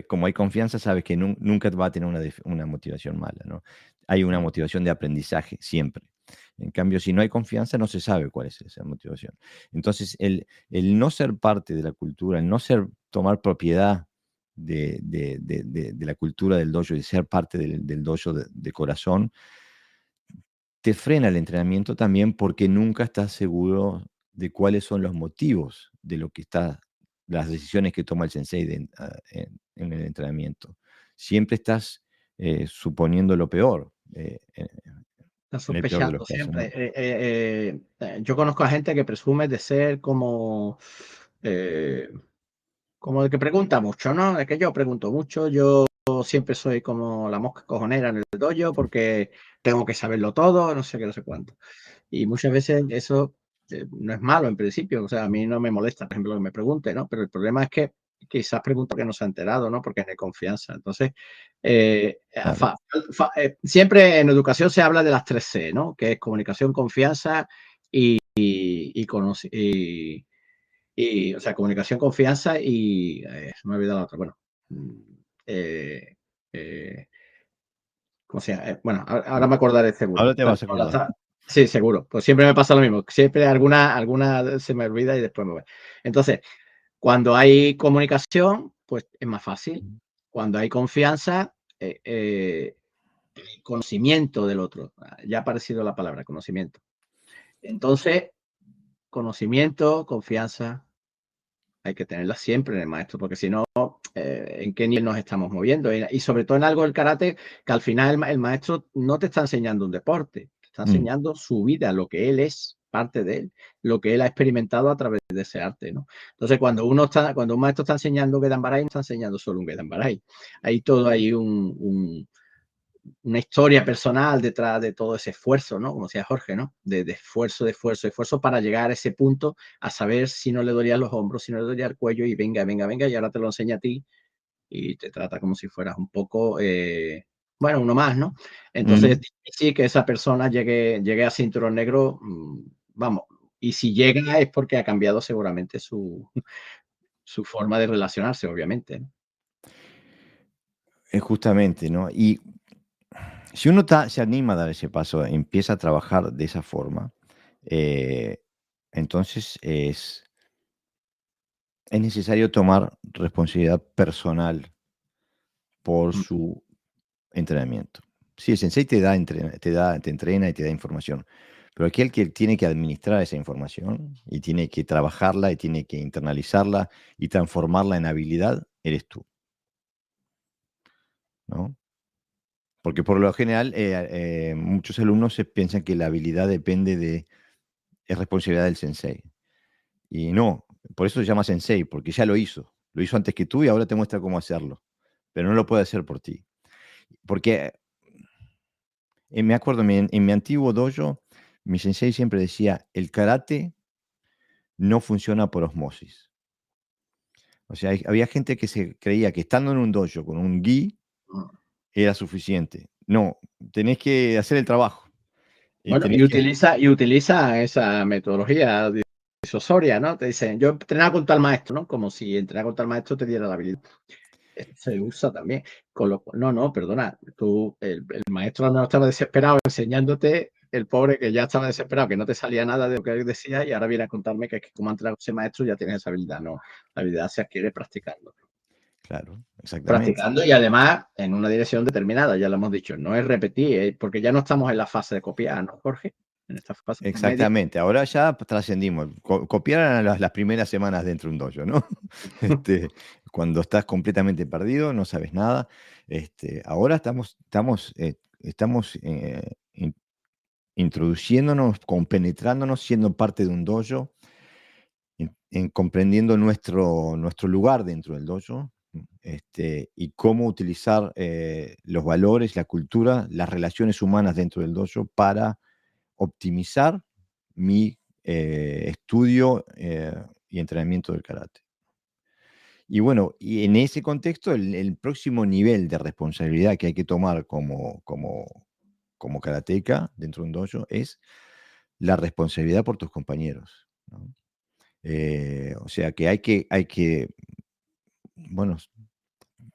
Como hay confianza, sabes que nunca va a tener una motivación mala, ¿no? Hay una mm. motivación de aprendizaje siempre. En cambio, si no hay confianza, no se sabe cuál es esa motivación. Entonces, el no ser parte de la cultura, el no tomar propiedad de la cultura del dojo y ser parte del dojo de corazón, te frena el entrenamiento también porque nunca estás seguro de cuáles son los motivos de las decisiones que toma el sensei en el entrenamiento. Siempre estás suponiendo lo peor, Estás en el peor de los sospechando casos, siempre. ¿no? Yo conozco a gente que presume de ser eh, como el que pregunta mucho, ¿no? Es que yo pregunto mucho, yo siempre soy como la mosca cojonera en el dojo porque tengo que saberlo todo, no sé qué, no sé cuánto. Y muchas veces eso no es malo en principio, o sea, a mí no me molesta, por ejemplo, que me pregunte, ¿no? Pero el problema es que quizás pregunta que no se ha enterado, ¿no? Porque es de confianza. Entonces, Claro, siempre en educación se habla de las 3 C, ¿no? Que es comunicación, confianza y, o sea, comunicación, confianza y se me ha olvidado la otra. Bueno, mm, eh, eh, ¿cómo se llama? Bueno, ahora me acordaré seguro. ahora te vas a acordar. Sí, seguro. Pues siempre me pasa lo mismo. Siempre alguna se me olvida y después me voy. Entonces, cuando hay comunicación, pues es más fácil. Cuando hay confianza, conocimiento del otro. Ya ha aparecido la palabra conocimiento. Entonces, conocimiento, confianza. hay que tenerla siempre en el maestro, porque si no, ¿en qué nivel nos estamos moviendo? Y sobre todo en algo del karate, que al final el maestro no te está enseñando un deporte, te está Mm, enseñando su vida, lo que él es, parte de él, lo que él ha experimentado a través de ese arte, ¿no? Entonces, cuando un maestro está enseñando Gedan Barai, no está enseñando solo un Gedan Barai. Hay todo ahí una historia personal detrás de todo ese esfuerzo, ¿no? Como decía Jorge, ¿no? De esfuerzo, de esfuerzo, de esfuerzo para llegar a ese punto, a saber si no le dolían los hombros, si no le dolía el cuello y venga, venga, venga, y ahora te lo enseña a ti y te trata como si fueras un poco, bueno, uno más, ¿no? Entonces, mm. sí que esa persona llegue a cinturón negro, vamos, y si llega es porque ha cambiado seguramente su forma de relacionarse, obviamente, ¿no? Justamente, ¿no? Y si uno se anima a dar ese paso, empieza a trabajar de esa forma, eh, entonces es necesario tomar responsabilidad personal por Mm, su entrenamiento. Sí, el sensei te entrena y te da información, pero aquel que tiene que administrar esa información y tiene que trabajarla y tiene que internalizarla y transformarla en habilidad, eres tú, ¿no? Porque por lo general, muchos alumnos se piensan que la habilidad depende de es responsabilidad del sensei. Y no, por eso se llama sensei, porque ya lo hizo. Lo hizo antes que tú y ahora te muestra cómo hacerlo, pero no lo puede hacer por ti. Porque me acuerdo, en mi antiguo dojo, mi sensei siempre decía: "El karate no funciona por osmosis". O sea, había gente que se creía que estando en un dojo con un gi mm. era suficiente. No, tenés que hacer el trabajo y Bueno, tenés que y utiliza esa metodología disuasoria, ¿no? Te dicen, yo entrenaba con tal maestro, ¿no? Como si entrenar con tal maestro te diera la habilidad. Esto se usa también. Con lo cual, no, no, perdona, el maestro no estaba desesperado enseñándote, el pobre que ya estaba desesperado, que no te salía nada de lo que él decía y ahora viene a contarme que como ha entrenado con ese maestro ya tienes esa habilidad. No, la habilidad se adquiere practicando. claro, exactamente. Practicando y además en una dirección determinada, ya lo hemos dicho, no es repetir, porque ya no estamos en la fase de copiar, ¿no, Jorge? En esta fase media. Exactamente, ahora ya trascendimos. Copiar a las primeras semanas dentro de un dojo, ¿no? Cuando estás completamente perdido, no sabes nada. Ahora estamos introduciéndonos, compenetrándonos, siendo parte de un dojo, en comprendiendo nuestro lugar dentro del dojo, y cómo utilizar los valores, la cultura, las relaciones humanas dentro del dojo para optimizar mi estudio y entrenamiento del karate. Y bueno, y en ese contexto, el próximo nivel de responsabilidad que hay que tomar como karateca dentro de un dojo es la responsabilidad por tus compañeros, ¿no? O sea que bueno,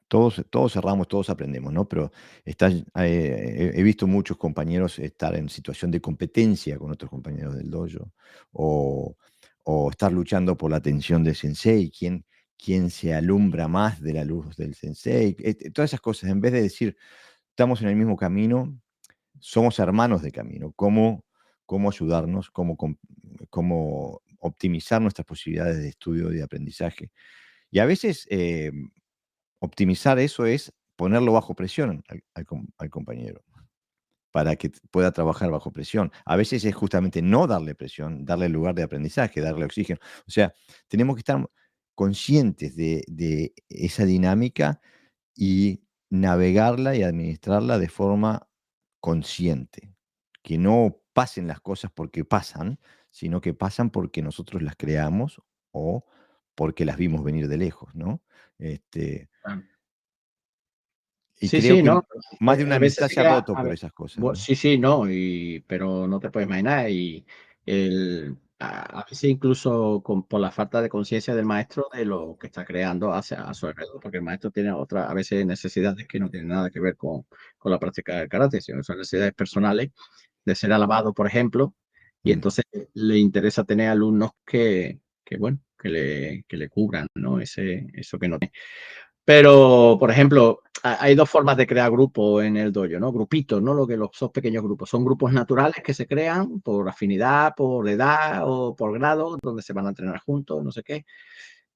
todos erramos, todos aprendemos, ¿no? Pero he visto muchos compañeros estar en situación de competencia con otros compañeros del dojo, o, o estar luchando por la atención del sensei, quién se alumbra más de la luz del sensei, todas esas cosas, en vez de decir, estamos en el mismo camino, somos hermanos de camino, cómo ayudarnos, cómo optimizar nuestras posibilidades de estudio y de aprendizaje. Y a veces optimizar eso es ponerlo bajo presión al compañero, para que pueda trabajar bajo presión. A veces es justamente no darle presión, darle lugar de aprendizaje, darle oxígeno. O sea, tenemos que estar conscientes de esa dinámica y navegarla y administrarla de forma consciente. Que no pasen las cosas porque pasan, sino que pasan porque nosotros las creamos o porque las vimos venir de lejos, ¿no? Este, y Sí, creo sí, que no. más de una A veces amistad sí se ha que roto por esas cosas, ¿no? sí, sí, no, pero no te puedes imaginar. A veces incluso por la falta de conciencia del maestro de lo que está creando a su alrededor, porque el maestro tiene otras, a veces necesidades que no tienen nada que ver con la práctica del karate, sino son necesidades personales de ser alabado, por ejemplo, y Mm, entonces le interesa tener alumnos que bueno, que le cubran, ¿no? Eso que no tiene. Pero, por ejemplo, hay dos formas de crear grupos en el dojo, ¿no? Grupitos, ¿no? Lo que son pequeños grupos. Son grupos naturales que se crean por afinidad, por edad o por grado, donde se van a entrenar juntos, no sé qué.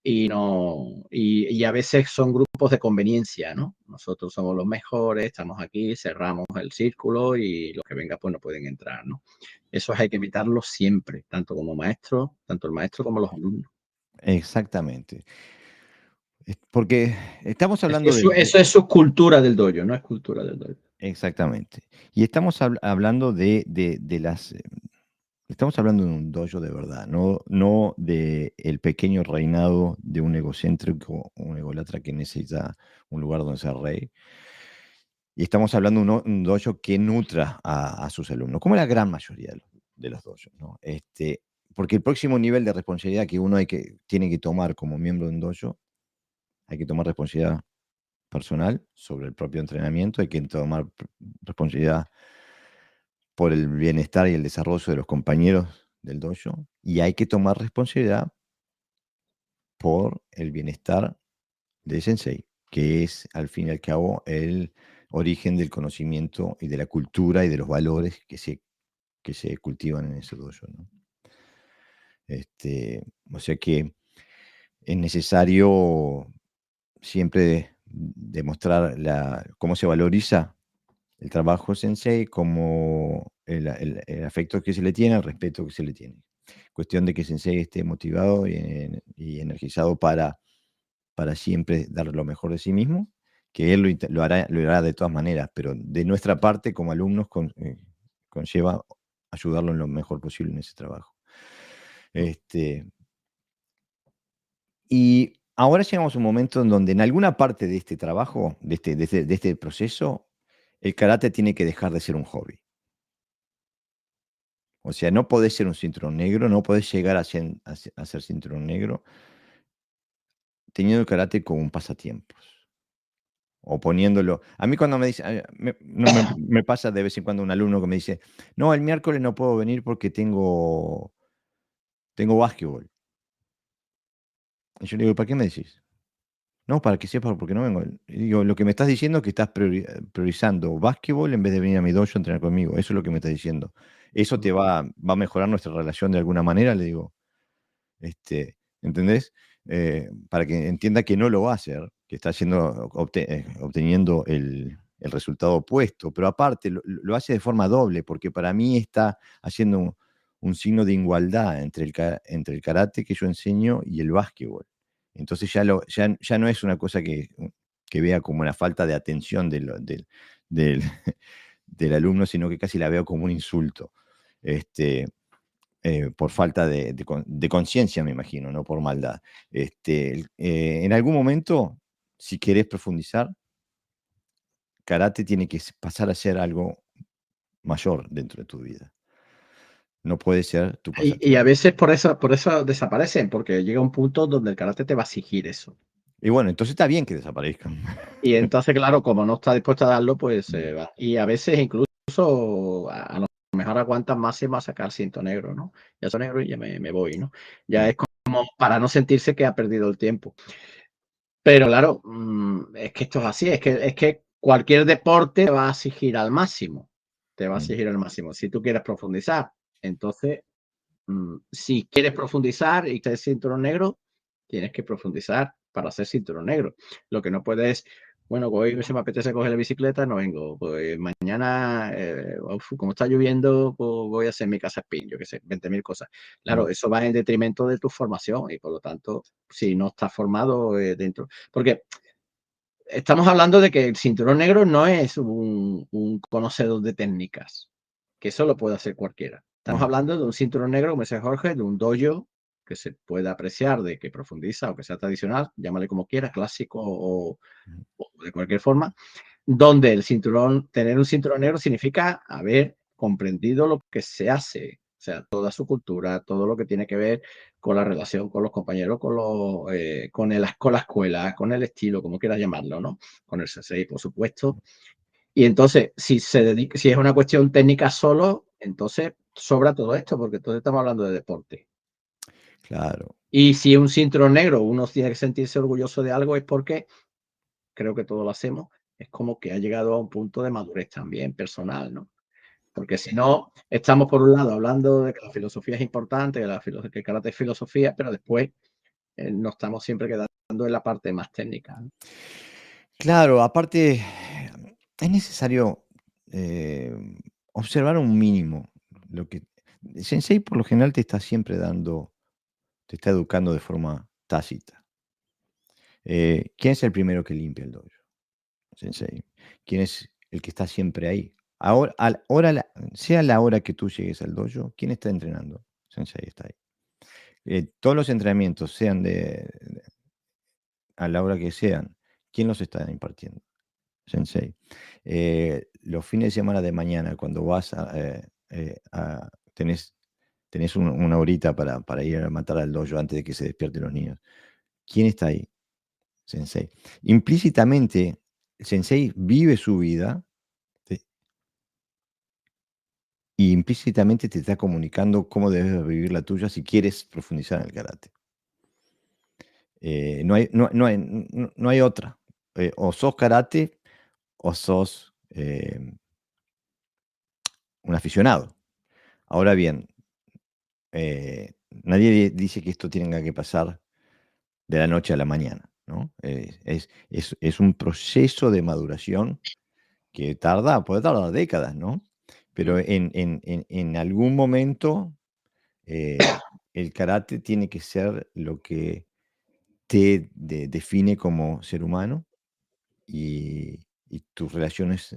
y no y a veces son grupos de conveniencia, ¿no? Nosotros somos los mejores, estamos aquí, cerramos el círculo y los que vengan pues no pueden entrar, ¿no? Eso hay que evitarlo siempre, tanto como maestro, tanto el maestro como los alumnos. Exactamente. Porque estamos Es que hablando eso es subcultura del dojo, no es cultura del dojo. exactamente. Y estamos hablando de las estamos hablando de un dojo de verdad, no de el pequeño reinado de un egocéntrico, un ególatra que necesita un lugar donde ser rey. Y estamos hablando de un dojo que nutra a sus alumnos, como la gran mayoría de los dojos, ¿no? Porque el próximo nivel de responsabilidad que uno tiene que tomar como miembro de un dojo, hay que tomar responsabilidad personal sobre el propio entrenamiento, hay que tomar responsabilidad por el bienestar y el desarrollo de los compañeros del dojo, y hay que tomar responsabilidad por el bienestar del sensei, que es al fin y al cabo el origen del conocimiento y de la cultura y de los valores que se cultivan en ese dojo, ¿no? O sea que es necesario siempre demostrar cómo se valoriza el trabajo sensei, como el afecto que se le tiene, el respeto que se le tiene. Cuestión de que sensei esté motivado y energizado para siempre dar lo mejor de sí mismo, que él lo hará de todas maneras, pero de nuestra parte como alumnos conlleva ayudarlo en lo mejor posible en ese trabajo. Este, y ahora llegamos a un momento en donde en alguna parte de este trabajo, de este proceso, el karate tiene que dejar de ser un hobby. O sea, no podés ser un cinturón negro, no podés llegar a ser cinturón negro teniendo el karate como un pasatiempos. O poniéndolo. A mí cuando me dice, no, me pasa de vez en cuando un alumno que me dice, no, el miércoles no puedo venir porque tengo básquetbol. Y yo le digo, ¿para qué me decís? No, para que sepas por qué no vengo. Y digo, lo que me estás diciendo es que estás priorizando básquetbol en vez de venir a mi dojo a entrenar conmigo. Eso es lo que me estás diciendo. ¿Eso te va a mejorar nuestra relación de alguna manera? Le digo. ¿Entendés? Para que entienda que no lo va a hacer, que está obteniendo el resultado opuesto, pero aparte lo hace de forma doble, porque para mí está haciendo un signo de igualdad entre el karate que yo enseño y el básquetbol. Entonces ya no es una cosa que vea como una falta de atención del, del alumno, sino que casi la veo como un insulto. Este, por falta de conciencia, me imagino, no por maldad. En algún momento, si querés profundizar, karate tiene que pasar a ser algo mayor dentro de tu vida. No puede ser tu Y a pasatiempo. veces por eso desaparecen, porque llega un punto donde el karate te va a exigir eso. Y bueno, entonces está bien que desaparezcan. Y entonces, claro, como no está dispuesto a darlo, pues se Mm, va. Y a veces incluso a lo mejor aguantan máximo a sacar cinto negro, ¿no? Ya soy negro y ya me voy, ¿no? Ya mm, es como para no sentirse que ha perdido el tiempo. Pero claro, es que esto es así, es que cualquier deporte te va a exigir al máximo, te va a mm, exigir al máximo. Si tú quieres profundizar, entonces, si quieres profundizar y ser cinturón negro, tienes que profundizar para ser cinturón negro. Lo que no puedes, bueno, hoy se me apetece coger la bicicleta, no vengo. Pues mañana, como está lloviendo, pues voy a hacer mi casa spin, yo qué sé, 20.000 cosas. mm, Claro, eso va en detrimento de tu formación y por lo tanto, si no estás formado dentro, porque estamos hablando de que el cinturón negro no es un conocedor de técnicas, que eso lo puede hacer cualquiera. Estamos mm, hablando de un cinturón negro, como dice Jorge, de un dojo que se puede apreciar, de que profundiza o que sea tradicional, llámale como quieras, clásico mm, o de cualquier forma, donde tener un cinturón negro significa haber comprendido lo que se hace, o sea, toda su cultura, todo lo que tiene que ver con la relación con los compañeros, con la escuela, con el estilo, como quieras llamarlo, ¿no? Con el sensei, por supuesto. Y entonces, si es una cuestión técnica solo, entonces sobra todo esto, porque entonces estamos hablando de deporte. claro. Y si un cinturón negro uno tiene que sentirse orgulloso de algo, es porque creo que todos lo hacemos, es como que ha llegado a un punto de madurez también personal, ¿no? Porque si no, estamos por un lado hablando de que la filosofía es importante, que el karate es filosofía, pero después no estamos siempre quedando en la parte más técnica, ¿no? Claro, aparte, es necesario, eh, observar un mínimo. Lo que el sensei, por lo general, te está educando de forma tácita. ¿Quién es el primero que limpia el dojo? Sensei. ¿Quién es el que está siempre ahí? Ahora, sea la hora que tú llegues al dojo, ¿quién está entrenando? Sensei está ahí. Todos los entrenamientos, sean a la hora que sean, ¿quién los está impartiendo? Sensei. Los fines de semana de mañana, cuando vas tenés una horita para ir a matar al dojo antes de que se despierten los niños. ¿Quién está ahí? Sensei. Implícitamente, el sensei vive su vida, ¿sí? Y implícitamente te está comunicando cómo debes vivir la tuya si quieres profundizar en el karate. No hay otra. O sos karate o sos un aficionado. Ahora bien, nadie dice que esto tenga que pasar de la noche a la mañana, ¿no? Es un proceso de maduración que puede tardar décadas, ¿no? Pero Mm, en algún momento, eh, el karate tiene que ser lo que define como ser humano, y tus relaciones,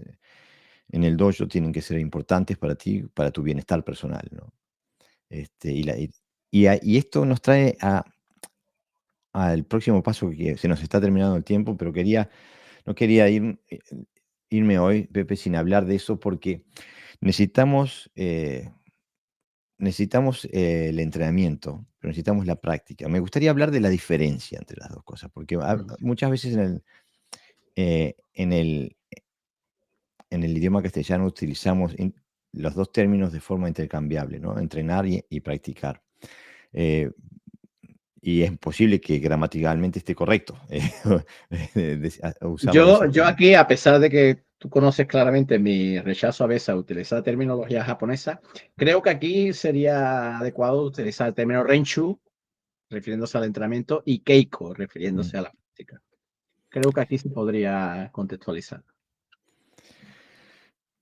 en el dojo tienen que ser importantes para ti, para tu bienestar personal, ¿no? Este, y esto nos trae al próximo paso, que se nos está terminando el tiempo, pero no quería irme hoy, Pepe, sin hablar de eso, porque necesitamos, el entrenamiento, pero necesitamos la práctica. Me gustaría hablar de la diferencia entre las dos cosas, porque mm. muchas veces eh, en el, en el idioma castellano utilizamos los dos términos de forma intercambiable, ¿no? Entrenar y practicar. Eh, y es posible que gramaticalmente esté correcto, usarlo de esa Yo forma. aquí, a pesar de que tú conoces claramente mi rechazo a veces a utilizar terminología japonesa, creo que aquí sería adecuado utilizar el término Renshu, refiriéndose al entrenamiento, y Keiko, Mm. refiriéndose a la práctica. Creo que aquí se podría contextualizar.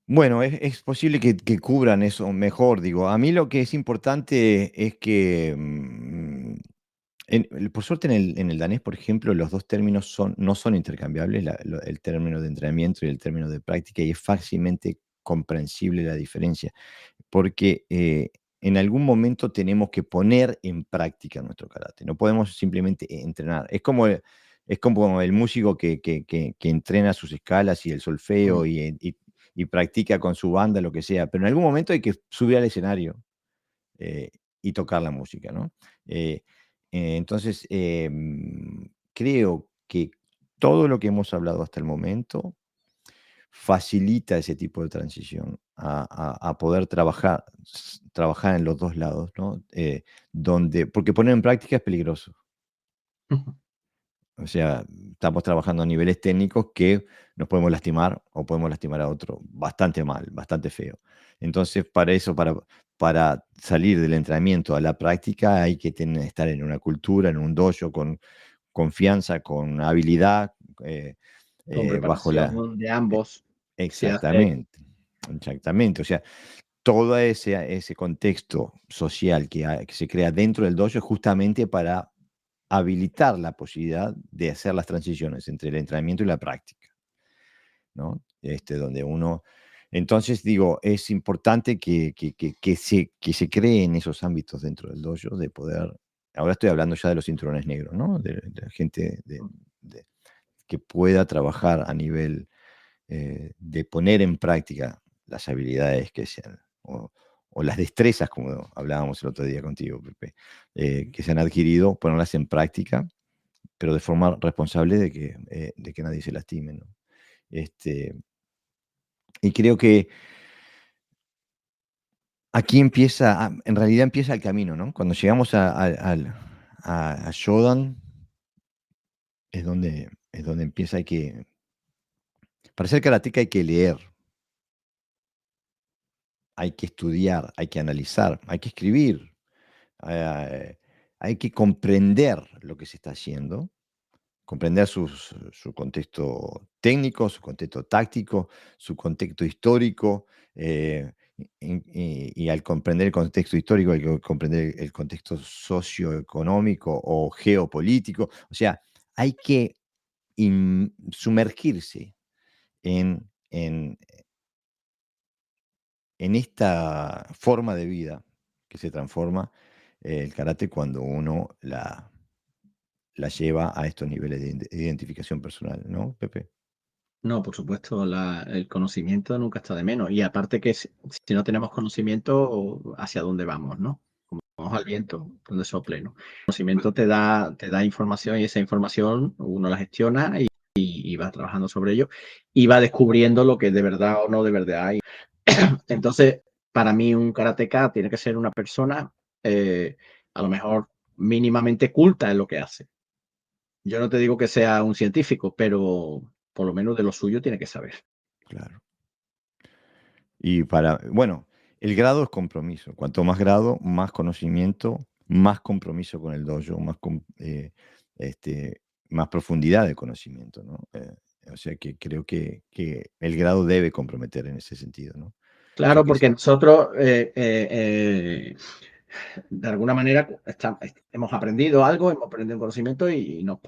Bueno, es posible que cubran eso mejor, digo. A mí lo que es importante es que, por suerte en el danés, por ejemplo, los dos términos no son intercambiables, el término de entrenamiento y el término de práctica, y es fácilmente comprensible la diferencia, porque en algún momento tenemos que poner en práctica nuestro karate, no podemos simplemente entrenar. Es como el músico que entrena sus escalas y el Mm, solfeo y practica con su banda, lo que sea, pero en algún momento hay que subir al escenario eh, y tocar la música, ¿no? Eh, entonces, creo que todo lo que hemos hablado hasta el momento facilita ese tipo de transición a poder trabajar en los dos lados, ¿no? Porque poner en práctica es peligroso. ujú, O sea, estamos trabajando a niveles técnicos que nos podemos lastimar o podemos lastimar a otro bastante mal, bastante feo. Entonces, para eso, para salir del entrenamiento a la práctica, hay que estar en una cultura, en un dojo, con confianza, con habilidad, eh, con bajo la... preparación de e- ambos, se hace. Exactamente, exactamente. O sea, todo ese contexto social que se crea dentro del dojo es justamente para habilitar la posibilidad de hacer las transiciones entre el entrenamiento y la práctica, ¿no? Donde uno... Entonces, digo, es importante que se creen esos ámbitos dentro del dojo de poder... Ahora estoy hablando ya de los cinturones negros, ¿no? De la gente de- que pueda trabajar a nivel de poner en práctica las habilidades que sean, o las destrezas, como hablábamos el otro día contigo, Pepe, que se han adquirido, ponerlas en práctica, pero de forma responsable de que nadie se lastime, ¿no? Este, y creo que aquí en realidad empieza el camino, ¿no? Cuando llegamos a Shodan, es donde empieza, para ser karateca hay que leer, hay que estudiar, hay que analizar, hay que escribir. hay que comprender lo que se está haciendo, comprender su contexto técnico, su contexto táctico, su contexto histórico, y al comprender el contexto histórico hay que comprender el contexto socioeconómico o geopolítico. O sea, hay que sumergirse en, en, en esta forma de vida que se transforma el karate cuando uno la lleva a estos niveles de identificación personal, ¿no, Pepe? No, por supuesto, el conocimiento nunca está de menos. Y aparte que si no tenemos conocimiento, ¿hacia dónde vamos, no? Como vamos al viento, donde sople, ¿no? El conocimiento te da información y esa información uno la gestiona y va trabajando sobre ello y va descubriendo lo que de verdad o no de verdad hay. Entonces, para mí un karateka tiene que ser una persona a lo mejor mínimamente culta en lo que hace. Yo no te digo que sea un científico, pero por lo menos de lo suyo tiene que saber. Claro. Y bueno, el grado es compromiso. Cuanto más grado, más conocimiento, más compromiso con el dojo, más profundidad de conocimiento, ¿no? O sea que creo que el grado debe comprometer en ese sentido, ¿no? Ya Claro, que porque nosotros de alguna manera hemos aprendido algo, hemos aprendido un conocimiento y nos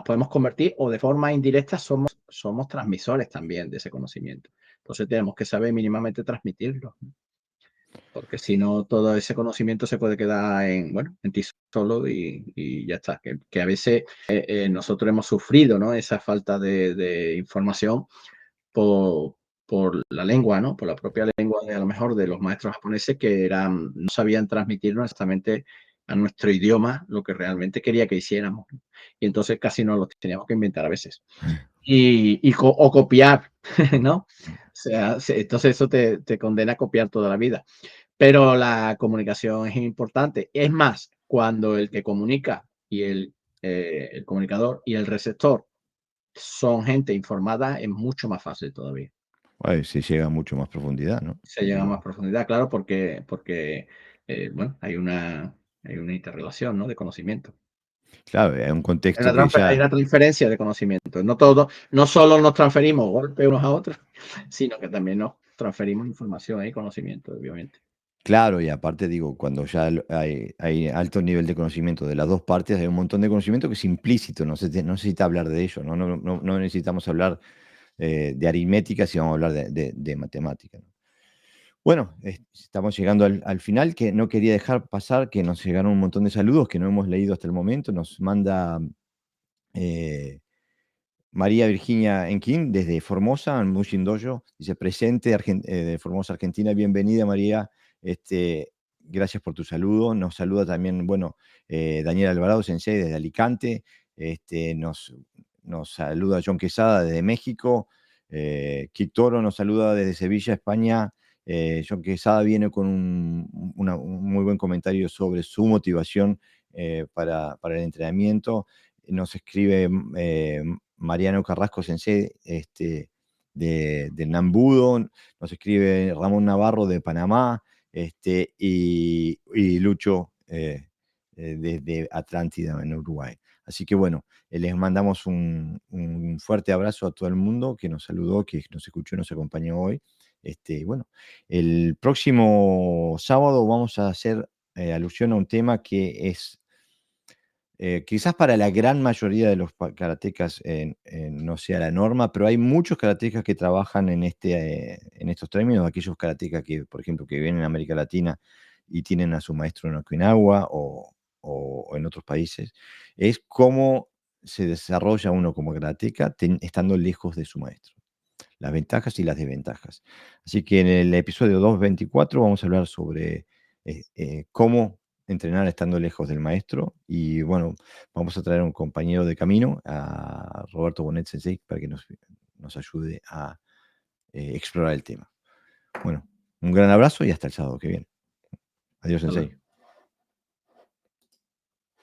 podemos convertir o de forma indirecta somos transmisores también de ese conocimiento. Entonces tenemos que saber mínimamente transmitirlo, porque si no todo ese conocimiento se puede quedar en ti solo y ya está. Que a veces nosotros hemos sufrido, ¿no? Esa falta de información por, por la lengua, ¿no? Por la propia lengua a lo mejor de los maestros japoneses que no sabían transmitirnos exactamente a nuestro idioma lo que realmente quería que hiciéramos. Y entonces casi nos lo teníamos que inventar a veces. O copiar, ¿no? O sea, entonces eso te condena a copiar toda la vida. Pero la comunicación es importante. Es más, cuando el que comunica y el comunicador y el receptor son gente informada, es mucho más fácil todavía. se llega a mucho más profundidad, ¿no? Se llega a más profundidad, claro, porque bueno, hay una interrelación, ¿no? De conocimiento. Claro, es un contexto que Hay ya. una transferencia de conocimiento. No solo nos transferimos golpes unos a otros, sino que también nos transferimos información y conocimiento, obviamente. Claro, y aparte digo, cuando ya hay alto nivel de conocimiento de las dos partes, hay un montón de conocimiento que es implícito, no necesita hablar de ello, no necesitamos hablar de aritmética si vamos a hablar de matemática, ¿no? Bueno, estamos llegando al final, que no quería dejar pasar, que nos llegaron un montón de saludos que no hemos leído hasta el momento. Nos manda eh, María Virginia Enquín desde Formosa, en Mushin Dojo, dice presente de Formosa, Argentina. Bienvenida, María. Gracias por tu saludo. Nos saluda también, bueno, Daniel Alvarado, sensei, desde Alicante. Nos saluda John Quesada desde México. Kit Toro nos saluda desde Sevilla, España. John Quesada viene con un muy buen comentario sobre su motivación para el entrenamiento. Nos escribe Mariano Carrasco Sensei de Nambudo, nos escribe Ramón Navarro de Panamá, y Lucho desde Atlántida en Uruguay. Así que bueno, les mandamos un fuerte abrazo a todo el mundo que nos saludó, que nos escuchó y nos acompañó hoy. Bueno, el próximo sábado vamos a hacer alusión a un tema que es quizás para la gran mayoría de los karatecas no sea la norma, pero hay muchos karatecas que trabajan en estos términos, aquellos karatecas que, por ejemplo, que vienen en América Latina y tienen a su maestro en Okinawa o en otros países, es cómo se desarrolla uno como karateca estando lejos de su maestro, las ventajas y las desventajas. Así que en el episodio 224 vamos a hablar sobre cómo entrenar estando lejos del maestro. Y bueno, vamos a traer a un compañero de camino, a Roberto Bonet Sensei, para que nos ayude a explorar el tema. Bueno, un gran abrazo y hasta el sábado que viene. Adiós, Hasta luego. Sensei.